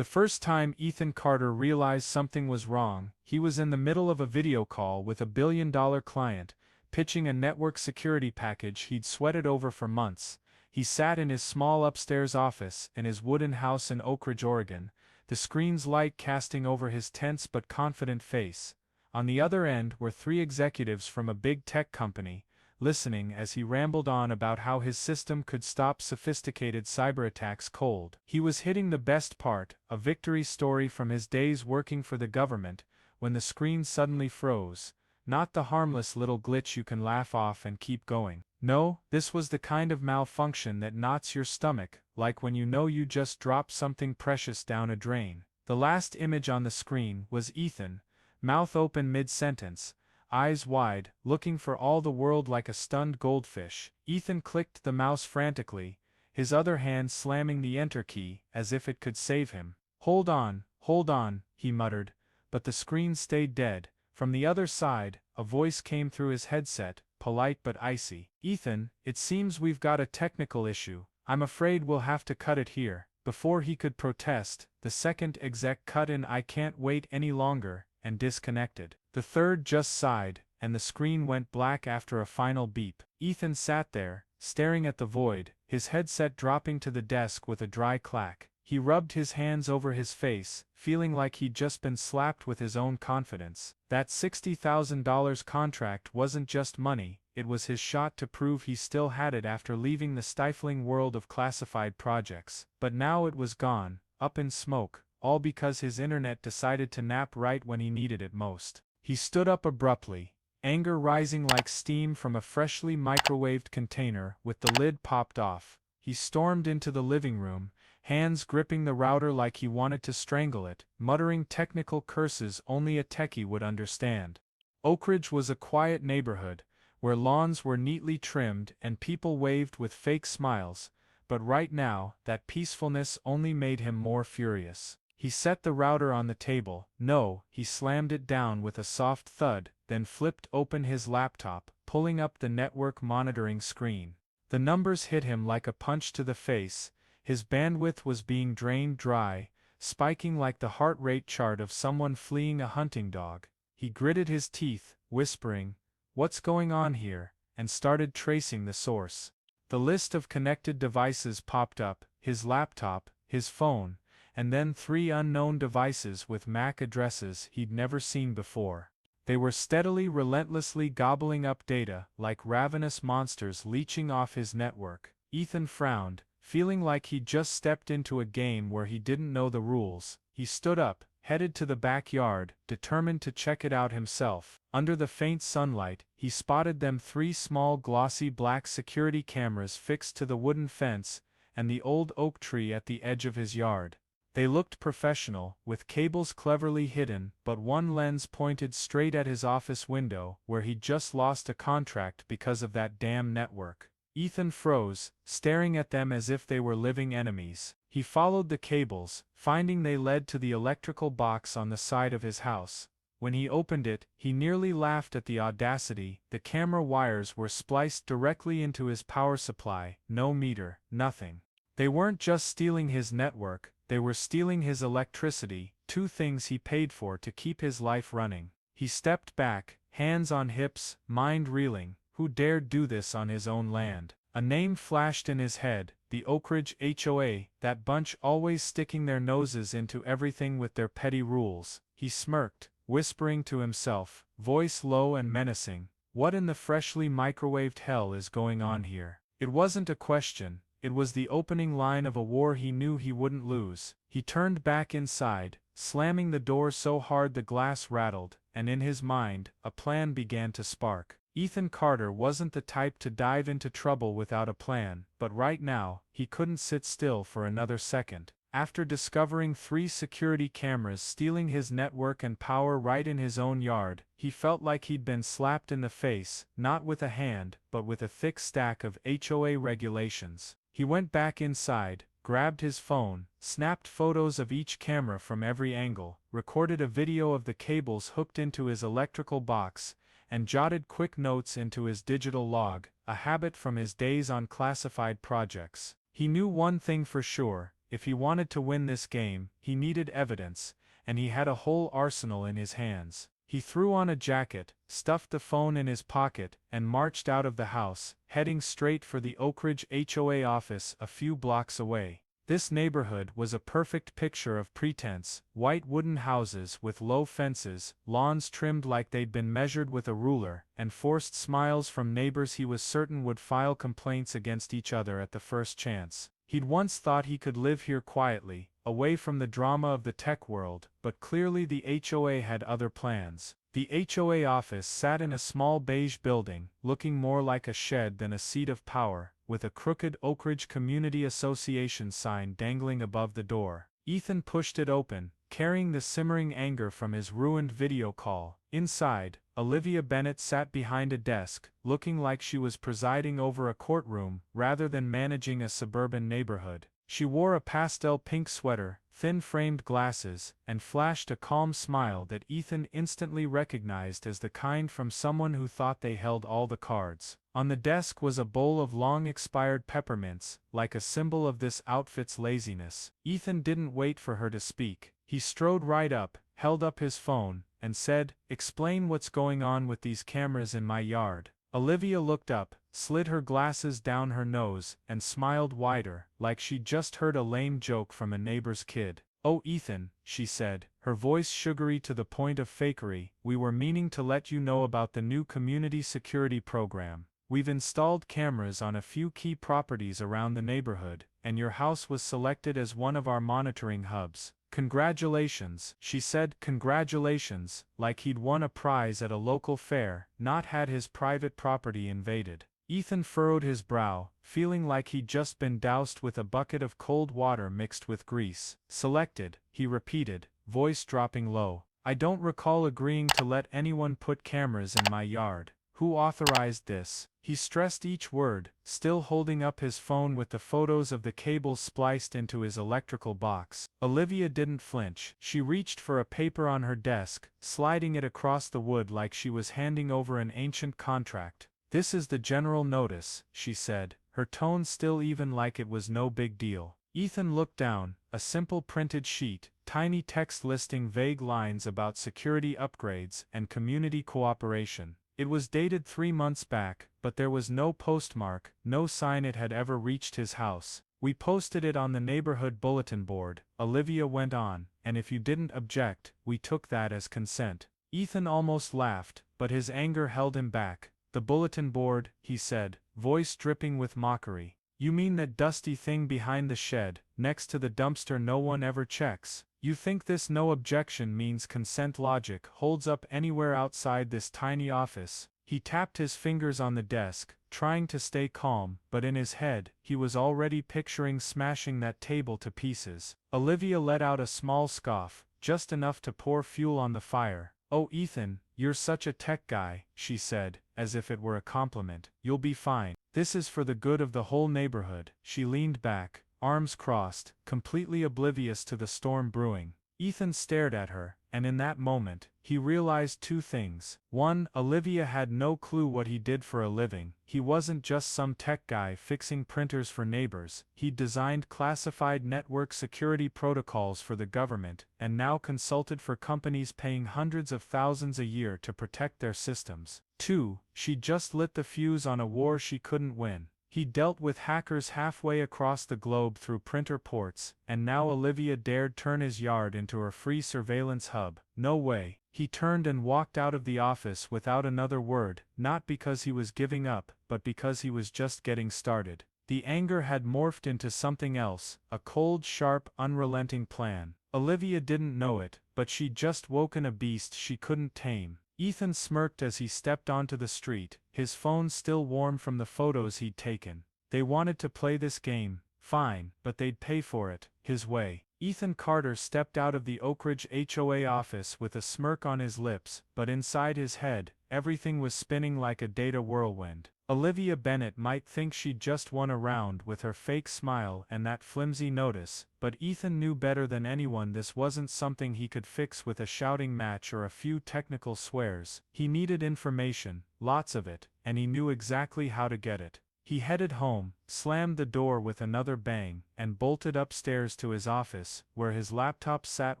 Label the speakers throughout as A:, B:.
A: The first time Ethan Carter realized something was wrong, he was in the middle of a video call with a billion-dollar client, pitching a network security package he'd sweated over for months. He sat in his small upstairs office in his wooden house in Oakridge, Oregon, the screen's light casting over his tense but confident face. On the other end were three executives from a big tech company, listening as he rambled on about how his system could stop sophisticated cyberattacks cold. He was hitting the best part, a victory story from his days working for the government, when the screen suddenly froze. Not the harmless little glitch you can laugh off and keep going. No, this was the kind of malfunction that knots your stomach, like when you know you just dropped something precious down a drain. The last image on the screen was Ethan, mouth open mid-sentence, eyes wide, looking for all the world like a stunned goldfish. Ethan clicked the mouse frantically, his other hand slamming the enter key as if it could save him. Hold on, he muttered, but the screen stayed dead. From the other side, a voice came through his headset, polite but icy. Ethan, it seems we've got a technical issue. I'm afraid we'll have to cut it here. Before he could protest, the second exec cut in "I can't wait any longer," and disconnected. The third just sighed, and the screen went black after a final beep. Ethan sat there, staring at the void, his headset dropping to the desk with a dry clack. He rubbed his hands over his face, feeling like he'd just been slapped with his own confidence. That $60,000 contract wasn't just money, it was his shot to prove he still had it after leaving the stifling world of classified projects. But now it was gone, up in smoke, all because his internet decided to nap right when he needed it most. He stood up abruptly, anger rising like steam from a freshly microwaved container with the lid popped off. He stormed into the living room, hands gripping the router like he wanted to strangle it, muttering technical curses only a techie would understand. Oakridge was a quiet neighborhood, where lawns were neatly trimmed and people waved with fake smiles, but right now, that peacefulness only made him more furious. He set the router on the table. No, he slammed it down with a soft thud, then flipped open his laptop, pulling up the network monitoring screen. The numbers hit him like a punch to the face. His bandwidth was being drained dry, spiking like the heart rate chart of someone fleeing a hunting dog. He gritted his teeth, whispering, "What's going on here?" and started tracing the source. The list of connected devices popped up, his laptop, his phone, and then three unknown devices with MAC addresses he'd never seen before. They were steadily, relentlessly gobbling up data, like ravenous monsters leeching off his network. Ethan frowned, feeling like he'd just stepped into a game where he didn't know the rules. He stood up, headed to the backyard, determined to check it out himself. Under the faint sunlight, he spotted them three small glossy black security cameras fixed to the wooden fence and the old oak tree at the edge of his yard. They looked professional, with cables cleverly hidden, but one lens pointed straight at his office window, where he'd just lost a contract because of that damn network. Ethan froze, staring at them as if they were living enemies. He followed the cables, finding they led to the electrical box on the side of his house. When he opened it, he nearly laughed at the audacity. The camera wires were spliced directly into his power supply, no meter, nothing. They weren't just stealing his network, they were stealing his electricity, two things he paid for to keep his life running. He stepped back, hands on hips, mind reeling. Who dared do this on his own land? A name flashed in his head, the Oakridge HOA, that bunch always sticking their noses into everything with their petty rules. He smirked, whispering to himself, voice low and menacing, "What in the freshly microwaved hell is going on here?" It wasn't a question, it was the opening line of a war he knew he wouldn't lose. He turned back inside, slamming the door so hard the glass rattled, and in his mind, a plan began to spark. Ethan Carter wasn't the type to dive into trouble without a plan, but right now, he couldn't sit still for another second. After discovering three security cameras stealing his network and power right in his own yard, he felt like he'd been slapped in the face, not with a hand, but with a thick stack of HOA regulations. He went back inside, grabbed his phone, snapped photos of each camera from every angle, recorded a video of the cables hooked into his electrical box, and jotted quick notes into his digital log, a habit from his days on classified projects. He knew one thing for sure, if he wanted to win this game, he needed evidence, and he had a whole arsenal in his hands. He threw on a jacket, stuffed the phone in his pocket, and marched out of the house, heading straight for the Oakridge HOA office a few blocks away. This neighborhood was a perfect picture of pretense: white wooden houses with low fences, lawns trimmed like they'd been measured with a ruler, and forced smiles from neighbors he was certain would file complaints against each other at the first chance. He'd once thought he could live here quietly, away from the drama of the tech world, but clearly the HOA had other plans. The HOA office sat in a small beige building, looking more like a shed than a seat of power, with a crooked Oakridge Community Association sign dangling above the door. Ethan pushed it open, carrying the simmering anger from his ruined video call. Inside, Olivia Bennett sat behind a desk, looking like she was presiding over a courtroom rather than managing a suburban neighborhood. She wore a pastel pink sweater, thin-framed glasses, and flashed a calm smile that Ethan instantly recognized as the kind from someone who thought they held all the cards. On the desk was a bowl of long-expired peppermints, like a symbol of this outfit's laziness. Ethan didn't wait for her to speak. He strode right up, held up his phone, and said, "Explain what's going on with these cameras in my yard." Olivia looked up, slid her glasses down her nose, and smiled wider, like she'd just heard a lame joke from a neighbor's kid. "Oh, Ethan," she said, her voice sugary to the point of fakery, "we were meaning to let you know about the new community security program. We've installed cameras on a few key properties around the neighborhood, and your house was selected as one of our monitoring hubs." "Congratulations," she said, "congratulations," like he'd won a prize at a local fair, not had his private property invaded. Ethan furrowed his brow, feeling like he'd just been doused with a bucket of cold water mixed with grease. "Selected," he repeated, voice dropping low. "I don't recall agreeing to let anyone put cameras in my yard. Who authorized this?" He stressed each word, still holding up his phone with the photos of the cables spliced into his electrical box. Olivia didn't flinch. She reached for a paper on her desk, sliding it across the wood like she was handing over an ancient contract. "This is the general notice," she said, her tone still even like it was no big deal. Ethan looked down, a simple printed sheet, tiny text listing vague lines about security upgrades and community cooperation. It was dated 3 months back, but there was no postmark, no sign it had ever reached his house. "We posted it on the neighborhood bulletin board," Olivia went on, "and if you didn't object, we took that as consent." Ethan almost laughed, but his anger held him back. "The bulletin board," he said, voice dripping with mockery. "You mean that dusty thing behind the shed, next to the dumpster no one ever checks? You think this no objection means consent logic holds up anywhere outside this tiny office?" He tapped his fingers on the desk, trying to stay calm, but in his head, he was already picturing smashing that table to pieces. Olivia let out a small scoff, just enough to pour fuel on the fire. "Oh, Ethan, you're such a tech guy," she said, as if it were a compliment. "You'll be fine. This is for the good of the whole neighborhood." She leaned back, arms crossed, completely oblivious to the storm brewing. Ethan stared at her, and in that moment, he realized two things. One, Olivia had no clue what he did for a living. He wasn't just some tech guy fixing printers for neighbors. He'd designed classified network security protocols for the government, and now consulted for companies paying hundreds of thousands a year to protect their systems. Two, she'd just lit the fuse on a war she couldn't win. He dealt with hackers halfway across the globe through printer ports, and now Olivia dared turn his yard into her free surveillance hub. No way. He turned and walked out of the office without another word, not because he was giving up, but because he was just getting started. The anger had morphed into something else, a cold, sharp, unrelenting plan. Olivia didn't know it, but she'd just woken a beast she couldn't tame. Ethan smirked as he stepped onto the street, his phone still warm from the photos he'd taken. They wanted to play this game, fine, but they'd pay for it, his way. Ethan Carter stepped out of the Oakridge HOA office with a smirk on his lips, but inside his head, everything was spinning like a data whirlwind. Olivia Bennett might think she'd just won a round with her fake smile and that flimsy notice, but Ethan knew better than anyone this wasn't something he could fix with a shouting match or a few technical swears. He needed information, lots of it, and he knew exactly how to get it. He headed home, slammed the door with another bang, and bolted upstairs to his office, where his laptop sat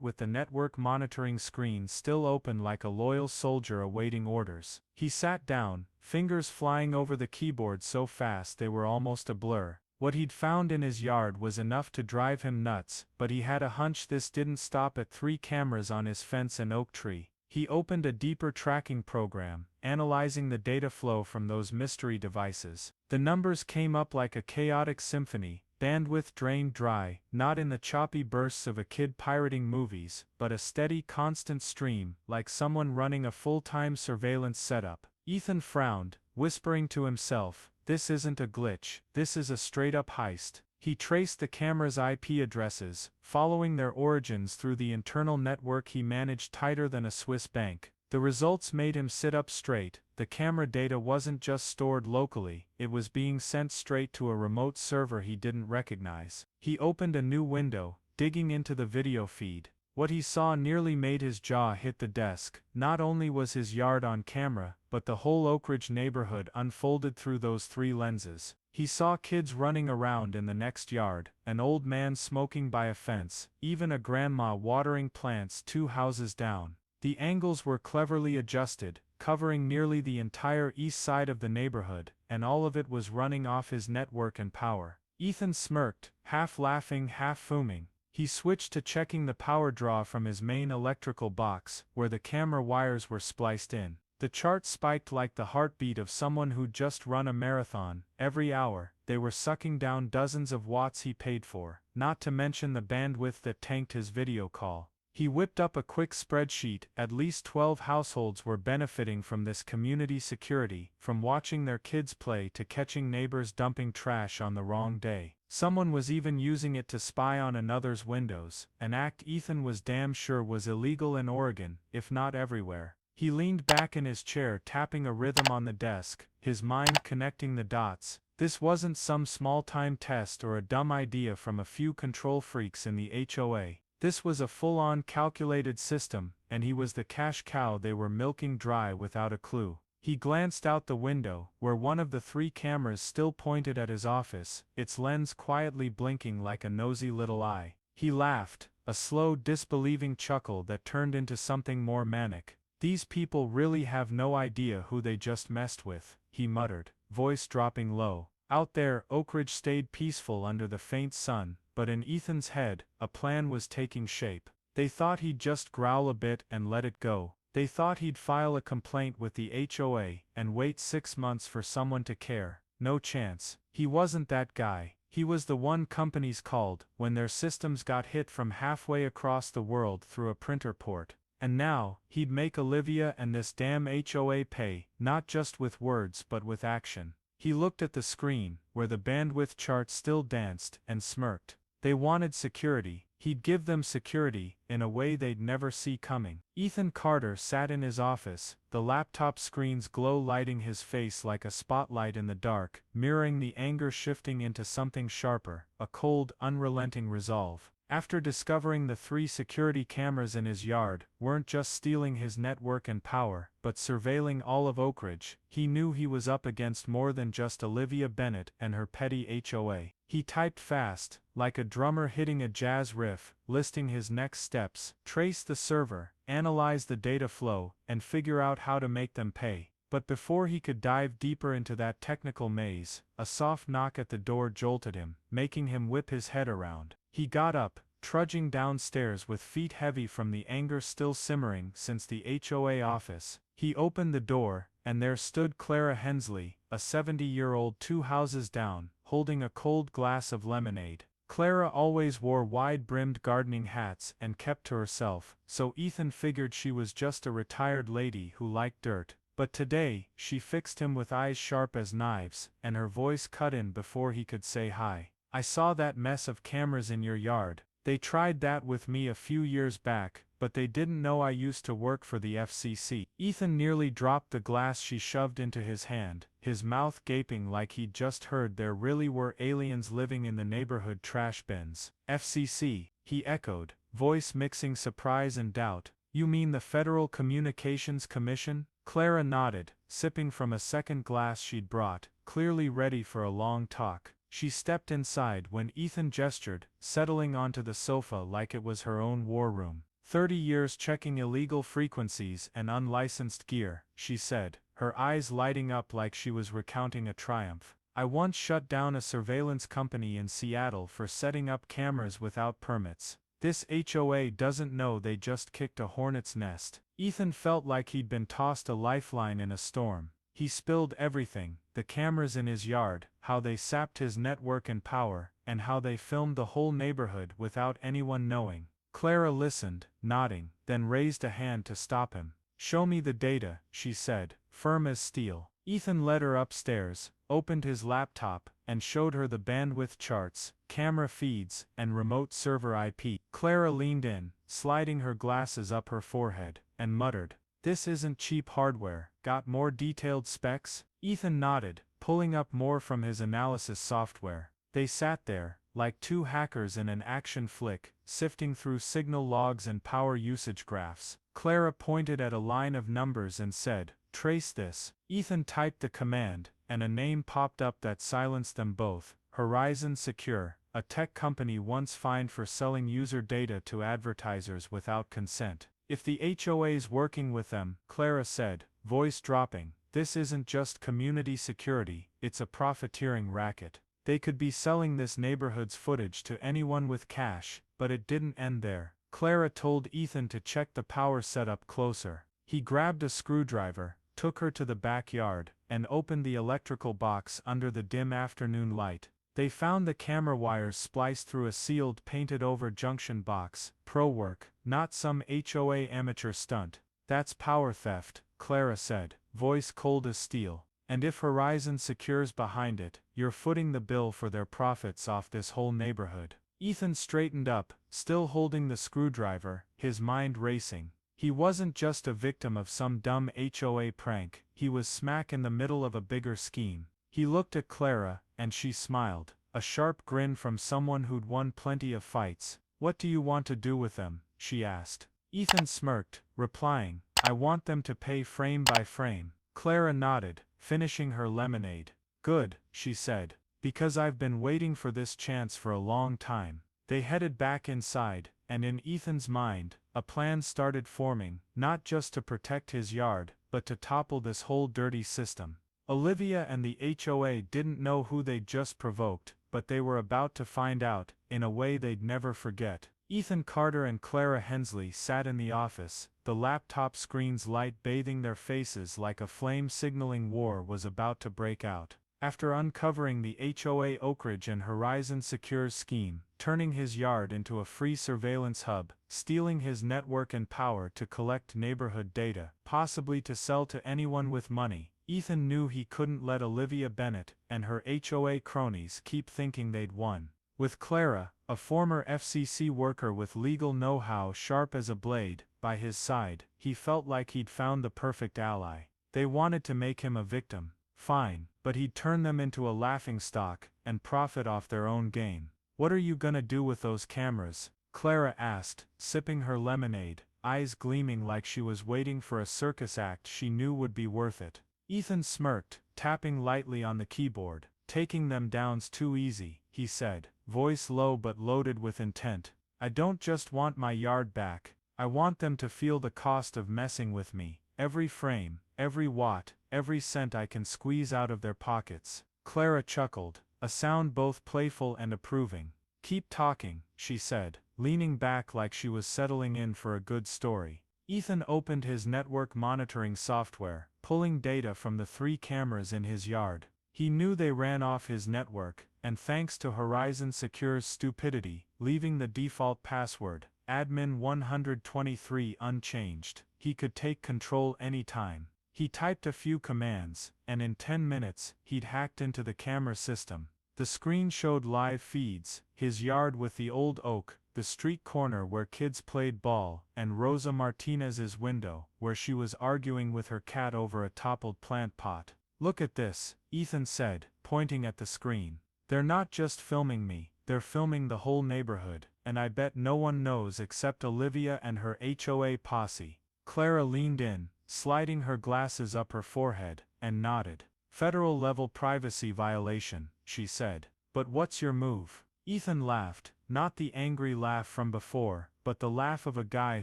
A: with the network monitoring screen still open like a loyal soldier awaiting orders. He sat down, fingers flying over the keyboard so fast they were almost a blur. What he'd found in his yard was enough to drive him nuts, but he had a hunch this didn't stop at 3 cameras on his fence and oak tree. He opened a deeper tracking program, analyzing the data flow from those mystery devices. The numbers came up like a chaotic symphony, bandwidth drained dry, not in the choppy bursts of a kid pirating movies, but a steady, constant stream, like someone running a full-time surveillance setup. Ethan frowned, whispering to himself, "This isn't a glitch, this is a straight-up heist." He traced the camera's IP addresses, following their origins through the internal network he managed tighter than a Swiss bank. The results made him sit up straight. The camera data wasn't just stored locally, it was being sent straight to a remote server he didn't recognize. He opened a new window, digging into the video feed. What he saw nearly made his jaw hit the desk. Not only was his yard on camera, but the whole Oakridge neighborhood unfolded through those 3 lenses. He saw kids running around in the next yard, an old man smoking by a fence, even a grandma watering plants 2 houses down. The angles were cleverly adjusted, covering nearly the entire east side of the neighborhood, and all of it was running off his network and power. Ethan smirked, half laughing, half fuming. He switched to checking the power draw from his main electrical box, where the camera wires were spliced in. The chart spiked like the heartbeat of someone who'd just run a marathon. Every hour, they were sucking down dozens of watts he paid for, not to mention the bandwidth that tanked his video call. He whipped up a quick spreadsheet. At least 12 households were benefiting from this community security, from watching their kids play to catching neighbors dumping trash on the wrong day. Someone was even using it to spy on another's windows, an act Ethan was damn sure was illegal in Oregon, if not everywhere. He leaned back in his chair, tapping a rhythm on the desk, his mind connecting the dots. This wasn't some small-time test or a dumb idea from a few control freaks in the HOA. This was a full-on calculated system, and he was the cash cow they were milking dry without a clue. He glanced out the window, where one of the 3 cameras still pointed at his office, its lens quietly blinking like a nosy little eye. He laughed, a slow, disbelieving chuckle that turned into something more manic. "These people really have no idea who they just messed with," he muttered, voice dropping low. Out there, Oakridge stayed peaceful under the faint sun, but in Ethan's head, a plan was taking shape. They thought he'd just growl a bit and let it go. They thought he'd file a complaint with the HOA and wait 6 months for someone to care. No chance. He wasn't that guy. He was the one companies called when their systems got hit from halfway across the world through a printer port. And now, he'd make Olivia and this damn HOA pay, not just with words but with action. He looked at the screen, where the bandwidth chart still danced, and smirked. They wanted security. He'd give them security, in a way they'd never see coming. Ethan Carter sat in his office, the laptop screen's glow lighting his face like a spotlight in the dark, mirroring the anger shifting into something sharper, a cold, unrelenting resolve. After discovering the 3 security cameras in his yard weren't just stealing his network and power, but surveilling all of Oakridge, he knew he was up against more than just Olivia Bennett and her petty HOA. He typed fast, like a drummer hitting a jazz riff, listing his next steps: trace the server, analyze the data flow, and figure out how to make them pay. But before he could dive deeper into that technical maze, a soft knock at the door jolted him, making him whip his head around. He got up, trudging downstairs with feet heavy from the anger still simmering since the HOA office. He opened the door, and there stood Clara Hensley, a 70-year-old 2 houses down, holding a cold glass of lemonade. Clara always wore wide-brimmed gardening hats and kept to herself, so Ethan figured she was just a retired lady who liked dirt. But today, she fixed him with eyes sharp as knives, and her voice cut in before he could say hi. "I saw that mess of cameras in your yard. They tried that with me a few years back, but they didn't know I used to work for the FCC." Ethan nearly dropped the glass she shoved into his hand, his mouth gaping like he'd just heard there really were aliens living in the neighborhood trash bins. "FCC," he echoed, voice mixing surprise and doubt. "You mean the Federal Communications Commission?" Clara nodded, sipping from a second glass she'd brought, clearly ready for a long talk. She stepped inside when Ethan gestured, settling onto the sofa like it was her own war room. 30 years checking illegal frequencies and unlicensed gear, she said, her eyes lighting up like she was recounting a triumph. I once shut down a surveillance company in Seattle for setting up cameras without permits. This HOA doesn't know they just kicked a hornet's nest. Ethan felt like he'd been tossed a lifeline in a storm. He spilled everything, the cameras in his yard, how they sapped his network and power, and how they filmed the whole neighborhood without anyone knowing. Clara listened, nodding, then raised a hand to stop him. Show me the data, she said, firm as steel. Ethan led her upstairs, opened his laptop, and showed her the bandwidth charts, camera feeds, and remote server IP. Clara leaned in, sliding her glasses up her forehead, and muttered, "This isn't cheap hardware. Got more detailed specs?" Ethan nodded, pulling up more from his analysis software. They sat there, like two hackers in an action flick, sifting through signal logs and power usage graphs. Clara pointed at a line of numbers and said, "Trace this." Ethan typed the command, and a name popped up that silenced them both. Horizon Secure, a tech company once fined for selling user data to advertisers without consent. If the HOA's working with them, Clara said, voice dropping, this isn't just community security, it's a profiteering racket. They could be selling this neighborhood's footage to anyone with cash, but it didn't end there. Clara told Ethan to check the power setup closer. He grabbed a screwdriver, took her to the backyard, and opened the electrical box under the dim afternoon light. They found the camera wires spliced through a sealed painted-over junction box. Pro work, not some HOA amateur stunt. That's power theft, Clara said, voice cold as steel. And if Horizon Secure's behind it, you're footing the bill for their profits off this whole neighborhood. Ethan straightened up, still holding the screwdriver, his mind racing. He wasn't just a victim of some dumb HOA prank, he was smack in the middle of a bigger scheme. He looked at Clara, and she smiled, a sharp grin from someone who'd won plenty of fights. What do you want to do with them? She asked. Ethan smirked, replying, I want them to pay frame by frame. Clara nodded, finishing her lemonade. Good, she said, because I've been waiting for this chance for a long time. They headed back inside, and in Ethan's mind, a plan started forming, not just to protect his yard, but to topple this whole dirty system. Olivia and the HOA didn't know who they'd just provoked, but they were about to find out, in a way they'd never forget. Ethan Carter and Clara Hensley sat in the office, the laptop screen's light bathing their faces like a flame signaling war was about to break out. After uncovering the HOA Oakridge and Horizon Secure's scheme, turning his yard into a free surveillance hub, stealing his network and power to collect neighborhood data, possibly to sell to anyone with money, Ethan knew he couldn't let Olivia Bennett and her HOA cronies keep thinking they'd won. With Clara, a former FCC worker with legal know-how sharp as a blade, by his side, he felt like he'd found the perfect ally. They wanted to make him a victim, fine, but he'd turn them into a laughingstock and profit off their own game. What are you gonna do with those cameras? Clara asked, sipping her lemonade, eyes gleaming like she was waiting for a circus act she knew would be worth it. Ethan smirked, tapping lightly on the keyboard. Taking them down's too easy, he said, voice low but loaded with intent. I don't just want my yard back, I want them to feel the cost of messing with me, every frame, every watt, every cent I can squeeze out of their pockets. Clara chuckled, a sound both playful and approving. Keep talking, she said, leaning back like she was settling in for a good story. Ethan opened his network monitoring software, pulling data from the 3 cameras in his yard. He knew they ran off his network, and thanks to Horizon Secure's stupidity, leaving the default password, admin 123 unchanged, he could take control anytime. He typed a few commands, and in 10 minutes, he'd hacked into the camera system. The screen showed live feeds, his yard with the old oak, the street corner where kids played ball, and Rosa Martinez's window, where she was arguing with her cat over a toppled plant pot. Look at this, Ethan said, pointing at the screen. They're not just filming me, they're filming the whole neighborhood, and I bet no one knows except Olivia and her HOA posse. Clara leaned in, sliding her glasses up her forehead, and nodded. Federal-level privacy violation, she said. But what's your move? Ethan laughed, not the angry laugh from before, but the laugh of a guy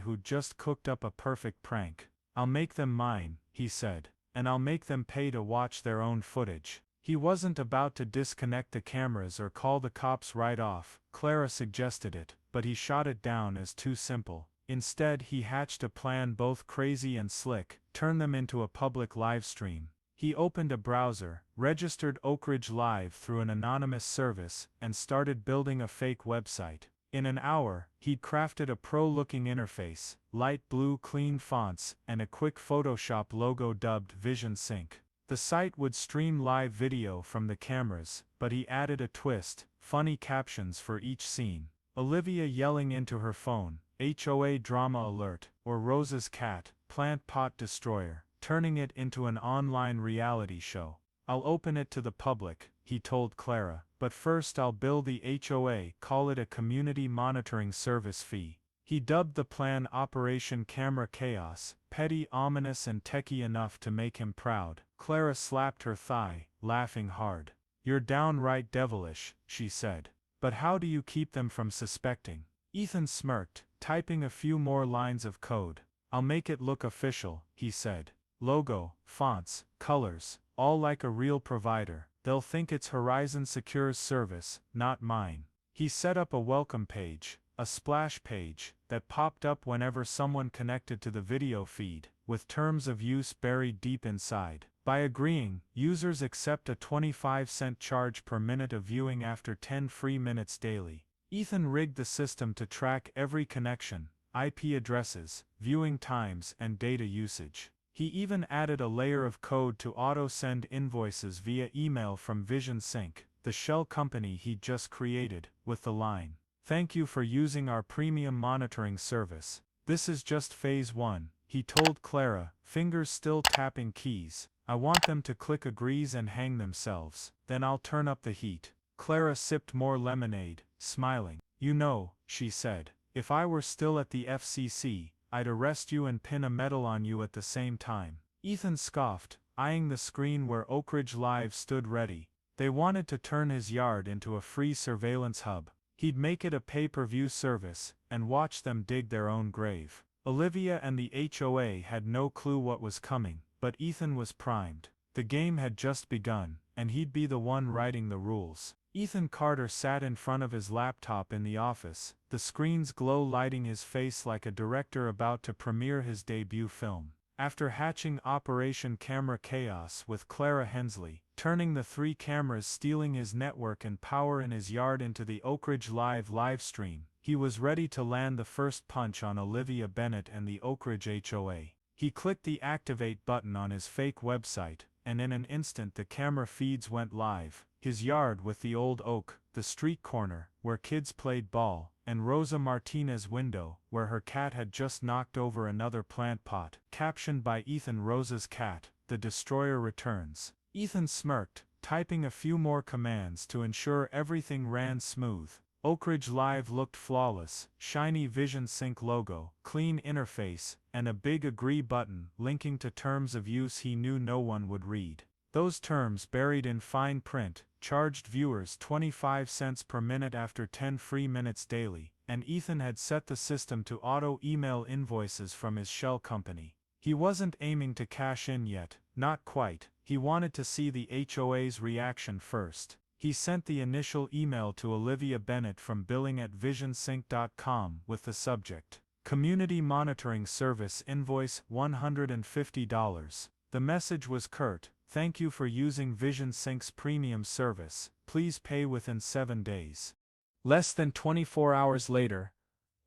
A: who'd just cooked up a perfect prank. I'll make them mine, he said. And I'll make them pay to watch their own footage. He wasn't about to disconnect the cameras or call the cops right off. Clara suggested it, but he shot it down as too simple. Instead, he hatched a plan both crazy and slick: turn them into a public live stream. He opened a browser, registered Oakridge Live through an anonymous service, and started building a fake website. In an hour, he'd crafted a pro-looking interface, light blue clean fonts, and a quick Photoshop logo dubbed Vision Sync. The site would stream live video from the cameras, but he added a twist: funny captions for each scene. Olivia yelling into her phone, HOA drama alert, or Rose's cat, plant pot destroyer, turning it into an online reality show. I'll open it to the public, he told Clara, but first I'll bill the HOA, call it a community monitoring service fee. He dubbed the plan Operation Camera Chaos, petty, ominous, and techie enough to make him proud. Clara slapped her thigh, laughing hard. You're downright devilish, she said. But how do you keep them from suspecting? Ethan smirked, typing a few more lines of code. I'll make it look official, he said. Logo, fonts, colors, all like a real provider. They'll think it's Horizon Secure's service, not mine. He set up a welcome page, a splash page, that popped up whenever someone connected to the video feed, with terms of use buried deep inside. By agreeing, users accept a 25-cent charge per minute of viewing after 10 free minutes daily. Ethan rigged the system to track every connection, IP addresses, viewing times, and data usage. He even added a layer of code to auto-send invoices via email from Vision Sync, the shell company he'd just created, with the line, "Thank you for using our premium monitoring service. This is just phase 1, he told Clara, fingers still tapping keys. I want them to click agrees and hang themselves, then I'll turn up the heat. Clara sipped more lemonade, smiling. You know, she said, if I were still at the FCC, I'd arrest you and pin a medal on you at the same time. Ethan scoffed, eyeing the screen where Oakridge Live stood ready. They wanted to turn his yard into a free surveillance hub. He'd make it a pay-per-view service, and watch them dig their own grave. Olivia and the HOA had no clue what was coming, but Ethan was primed. The game had just begun, and he'd be the one writing the rules. Ethan Carter sat in front of his laptop in the office, the screen's glow lighting his face like a director about to premiere his debut film. After hatching Operation Camera Chaos with Clara Hensley, turning the 3 cameras stealing his network and power in his yard into the Oakridge Live livestream, he was ready to land the first punch on Olivia Bennett and the Oakridge HOA. He clicked the activate button on his fake website, and in an instant the camera feeds went live. His yard with the old oak, the street corner, where kids played ball, and Rosa Martinez's window, where her cat had just knocked over another plant pot. Captioned by Ethan: Rosa's cat, the destroyer returns. Ethan smirked, typing a few more commands to ensure everything ran smooth. Oakridge Live looked flawless, shiny Vision Sync logo, clean interface, and a big agree button linking to terms of use he knew no one would read. Those terms, buried in fine print, charged viewers 25 cents per minute after 10 free minutes daily, and Ethan had set the system to auto-email invoices from his shell company. He wasn't aiming to cash in yet, not quite. He wanted to see the HOA's reaction first. He sent the initial email to Olivia Bennett from billing@visionsync.com with the subject, Community Monitoring Service Invoice $150. The message was curt: thank you for using Vision Sync's premium service, please pay within 7 days. Less than 24 hours later,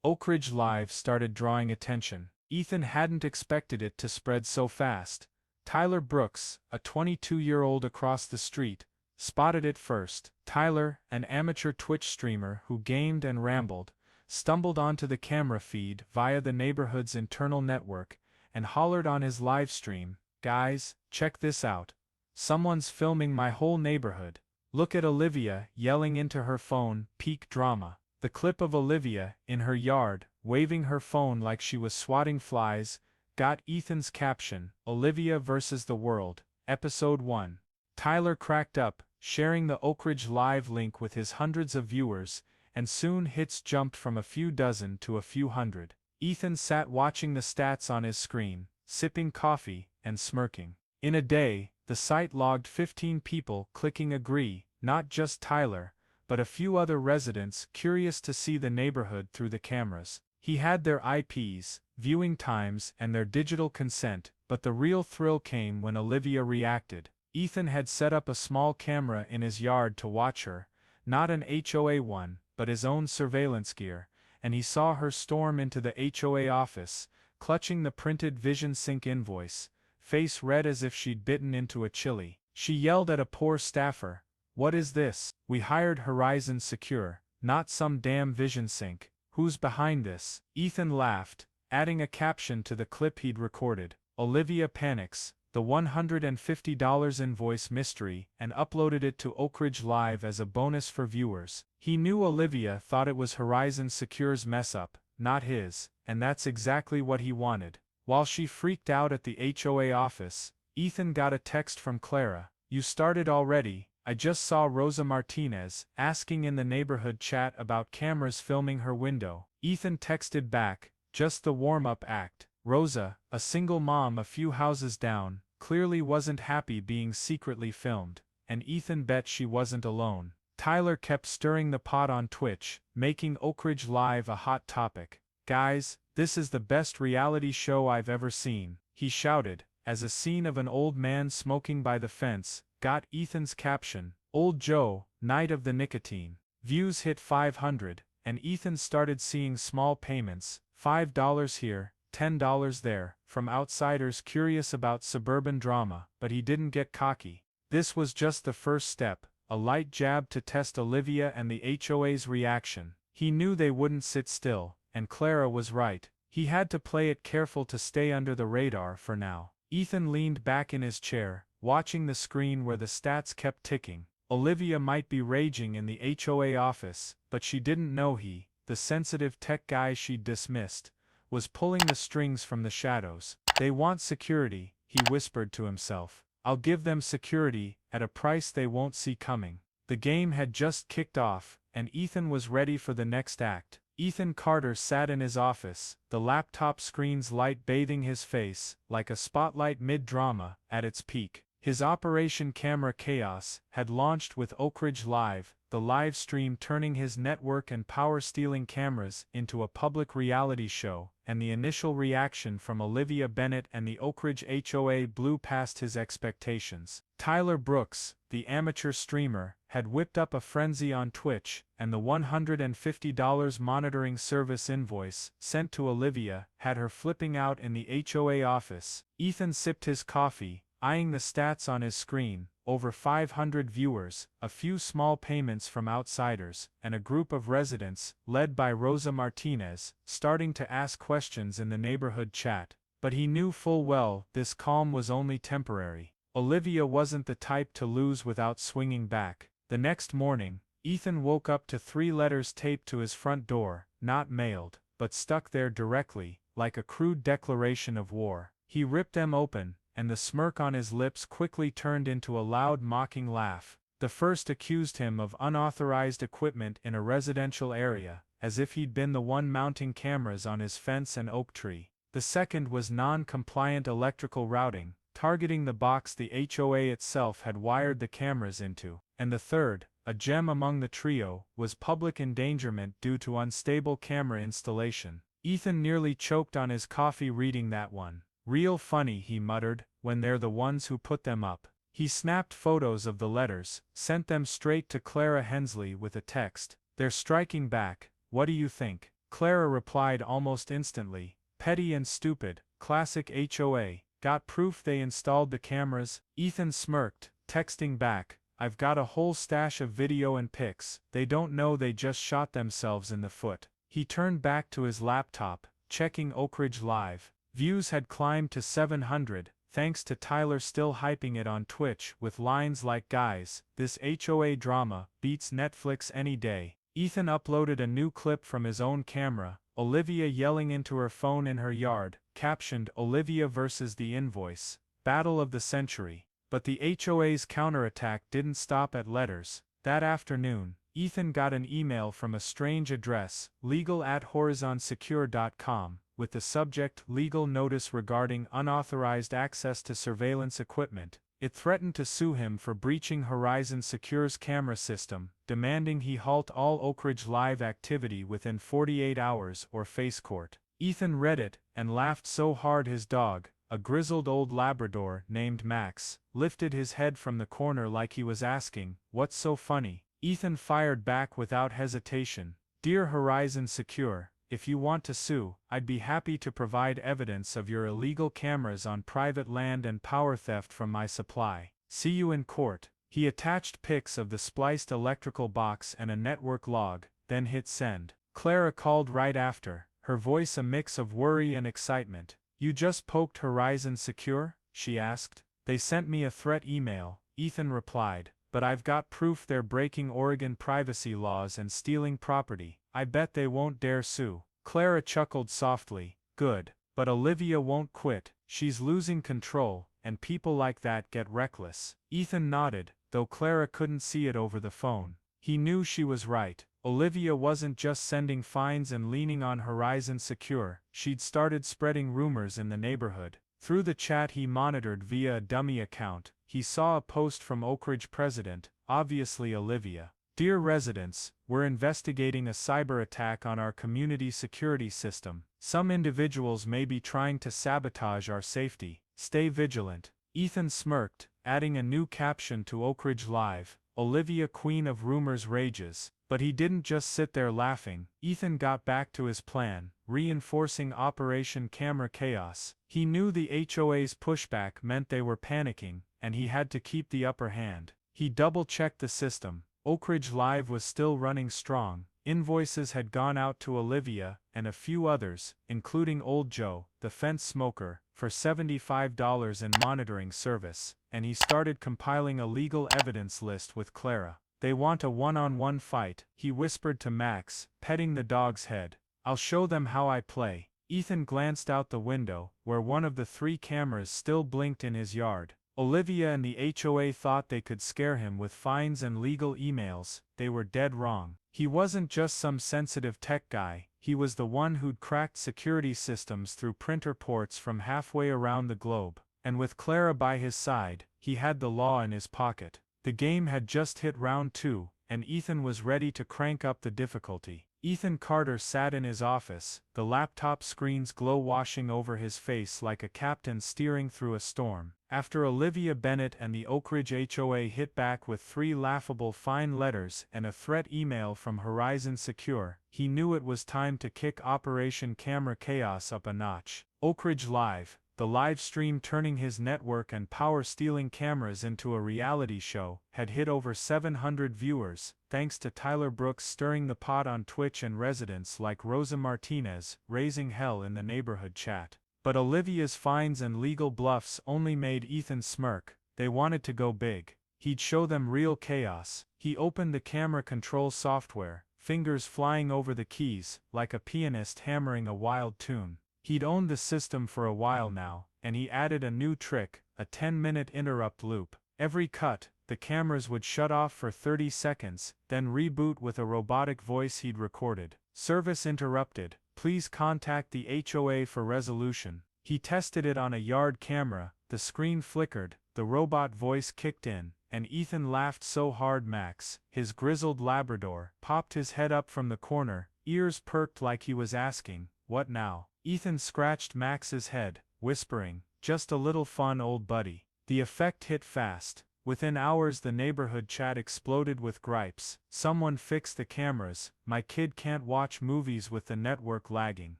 A: Oakridge Live started drawing attention. Ethan hadn't expected it to spread so fast. Tyler Brooks, a 22-year-old across the street, spotted it first. Tyler, an amateur Twitch streamer who gamed and rambled, stumbled onto the camera feed via the neighborhood's internal network and hollered on his live stream, "Guys, check this out. Someone's filming my whole neighborhood. Look at Olivia," yelling into her phone, peak drama. The clip of Olivia, in her yard, waving her phone like she was swatting flies, got Ethan's caption, Olivia vs. the World, Episode 1. Tyler cracked up, sharing the Oakridge Live link with his hundreds of viewers, and soon hits jumped from a few dozen to a few hundred. Ethan sat watching the stats on his screen, sipping coffee, and smirking. In a day, the site logged 15 people clicking agree, not just Tyler, but a few other residents curious to see the neighborhood through the cameras. He had their IPs, viewing times, and their digital consent, but the real thrill came when Olivia reacted. Ethan had set up a small camera in his yard to watch her, not an HOA one, but his own surveillance gear, and he saw her storm into the HOA office, clutching the printed Vision Sync invoice, face red as if she'd bitten into a chili. She yelled at a poor staffer, "What is this? We hired Horizon Secure, not some damn Vision Sync. Who's behind this?" Ethan laughed, adding a caption to the clip he'd recorded. Olivia panics, the $150 invoice mystery, and uploaded it to Oakridge Live as a bonus for viewers. He knew Olivia thought it was Horizon Secure's mess up, not his, and that's exactly what he wanted. While she freaked out at the HOA office, Ethan got a text from Clara. "You started already? I just saw Rosa Martinez asking in the neighborhood chat about cameras filming her window." Ethan texted back, "Just the warm-up act." Rosa, a single mom a few houses down, clearly wasn't happy being secretly filmed, and Ethan bet she wasn't alone. Tyler kept stirring the pot on Twitch, making Oakridge Live a hot topic. "Guys, this is the best reality show I've ever seen," he shouted, as a scene of an old man smoking by the fence got Ethan's caption, "Old Joe, Night of the Nicotine." Views hit 500, and Ethan started seeing small payments, $5 here, $10 there, from outsiders curious about suburban drama, but he didn't get cocky. This was just the first step, a light jab to test Olivia and the HOA's reaction. He knew they wouldn't sit still, and Clara was right. He had to play it careful to stay under the radar for now. Ethan leaned back in his chair, watching the screen where the stats kept ticking. Olivia might be raging in the HOA office, but she didn't know he, the sensitive tech guy she'd dismissed, was pulling the strings from the shadows. "They want security," he whispered to himself. "I'll give them security, at a price they won't see coming." The game had just kicked off, and Ethan was ready for the next act. Ethan Carter sat in his office, the laptop screen's light bathing his face, like a spotlight mid-drama, at its peak. His Operation Camera Chaos had launched with Oakridge Live, the live stream turning his network and power-stealing cameras into a public reality show, and the initial reaction from Olivia Bennett and the Oakridge HOA blew past his expectations. Tyler Brooks, the amateur streamer, had whipped up a frenzy on Twitch, and the $150 monitoring service invoice sent to Olivia had her flipping out in the HOA office. Ethan sipped his coffee, eyeing the stats on his screen, over 500 viewers, a few small payments from outsiders, and a group of residents, led by Rosa Martinez, starting to ask questions in the neighborhood chat. But he knew full well this calm was only temporary. Olivia wasn't the type to lose without swinging back. The next morning, Ethan woke up to 3 letters taped to his front door, not mailed, but stuck there directly, like a crude declaration of war. He ripped them open, and the smirk on his lips quickly turned into a loud mocking laugh. The first accused him of unauthorized equipment in a residential area, as if he'd been the one mounting cameras on his fence and oak tree. The second was non-compliant electrical routing, targeting the box the HOA itself had wired the cameras into. And the third, a gem among the trio, was public endangerment due to unstable camera installation. Ethan nearly choked on his coffee reading that one. "Real funny," he muttered, "when they're the ones who put them up." He snapped photos of the letters, sent them straight to Clara Hensley with a text, "They're striking back, what do you think?" Clara replied almost instantly, "Petty and stupid, classic HOA, got proof they installed the cameras?" Ethan smirked, texting back, "I've got a whole stash of video and pics, they don't know they just shot themselves in the foot." He turned back to his laptop, checking Oakridge Live. Views had climbed to 700, thanks to Tyler still hyping it on Twitch with lines like, "Guys, this HOA drama beats Netflix any day." Ethan uploaded a new clip from his own camera, Olivia yelling into her phone in her yard, captioned Olivia versus the invoice. Battle of the century. But the HOA's counterattack didn't stop at letters. That afternoon, Ethan got an email from a strange address, legal@horizontesecure.com, with the subject legal notice regarding unauthorized access to surveillance equipment. It threatened to sue him for breaching Horizon Secure's camera system, demanding he halt all Oakridge Live activity within 48 hours or face court. Ethan read it and laughed so hard his dog, a grizzled old Labrador named Max, lifted his head from the corner like he was asking, "What's so funny?" Ethan fired back without hesitation, "Dear Horizon Secure, if you want to sue, I'd be happy to provide evidence of your illegal cameras on private land and power theft from my supply. See you in court." He attached pics of the spliced electrical box and a network log, then hit send. Clara called right after, her voice a mix of worry and excitement. "You just poked Horizon Secure?" she asked. "They sent me a threat email," Ethan replied, "but I've got proof they're breaking Oregon privacy laws and stealing property. I bet they won't dare sue." Clara chuckled softly, "Good. But Olivia won't quit. She's losing control, and people like that get reckless." Ethan nodded, though Clara couldn't see it over the phone. He knew she was right. Olivia wasn't just sending fines and leaning on Horizon Secure, she'd started spreading rumors in the neighborhood. Through the chat he monitored via a dummy account, he saw a post from Oakridge president, obviously Olivia. "Dear residents, we're investigating a cyber attack on our community security system. Some individuals may be trying to sabotage our safety. Stay vigilant." Ethan smirked, adding a new caption to Oakridge Live, "Olivia Queen of Rumors rages." But he didn't just sit there laughing. Ethan got back to his plan, reinforcing Operation Camera Chaos. He knew the HOA's pushback meant they were panicking, and he had to keep the upper hand. He double-checked the system. Oakridge Live was still running strong. Invoices had gone out to Olivia and a few others, including Old Joe, the fence smoker, for $75 in monitoring service, and he started compiling a legal evidence list with Clara. "They want a one-on-one fight," he whispered to Max, petting the dog's head. "I'll show them how I play." Ethan glanced out the window, where one of the 3 cameras still blinked in his yard. Olivia and the HOA thought they could scare him with fines and legal emails. They were dead wrong. He wasn't just some sensitive tech guy, he was the one who'd cracked security systems through printer ports from halfway around the globe. And with Clara by his side, he had the law in his pocket. The game had just hit round 2, and Ethan was ready to crank up the difficulty. Ethan Carter sat in his office, the laptop screen's glow washing over his face like a captain steering through a storm. After Olivia Bennett and the Oakridge HOA hit back with 3 laughable fine letters and a threat email from Horizon Secure, he knew it was time to kick Operation Camera Chaos up a notch. Oakridge Live, the live stream turning his network and power-stealing cameras into a reality show, had hit over 700 viewers, thanks to Tyler Brooks stirring the pot on Twitch and residents like Rosa Martinez raising hell in the neighborhood chat. But Olivia's fines and legal bluffs only made Ethan smirk. They wanted to go big. He'd show them real chaos. He opened the camera control software, fingers flying over the keys, like a pianist hammering a wild tune. He'd owned the system for a while now, and he added a new trick, a 10-minute interrupt loop. Every cut, the cameras would shut off for 30 seconds, then reboot with a robotic voice he'd recorded. "Service interrupted. Please contact the HOA for resolution." He tested it on a yard camera, the screen flickered, the robot voice kicked in, and Ethan laughed so hard Max, his grizzled Labrador, popped his head up from the corner, ears perked like he was asking, "What now?" Ethan scratched Max's head, whispering, "Just a little fun, old buddy." The effect hit fast. Within hours the neighborhood chat exploded with gripes. "Someone fix the cameras, my kid can't watch movies with the network lagging."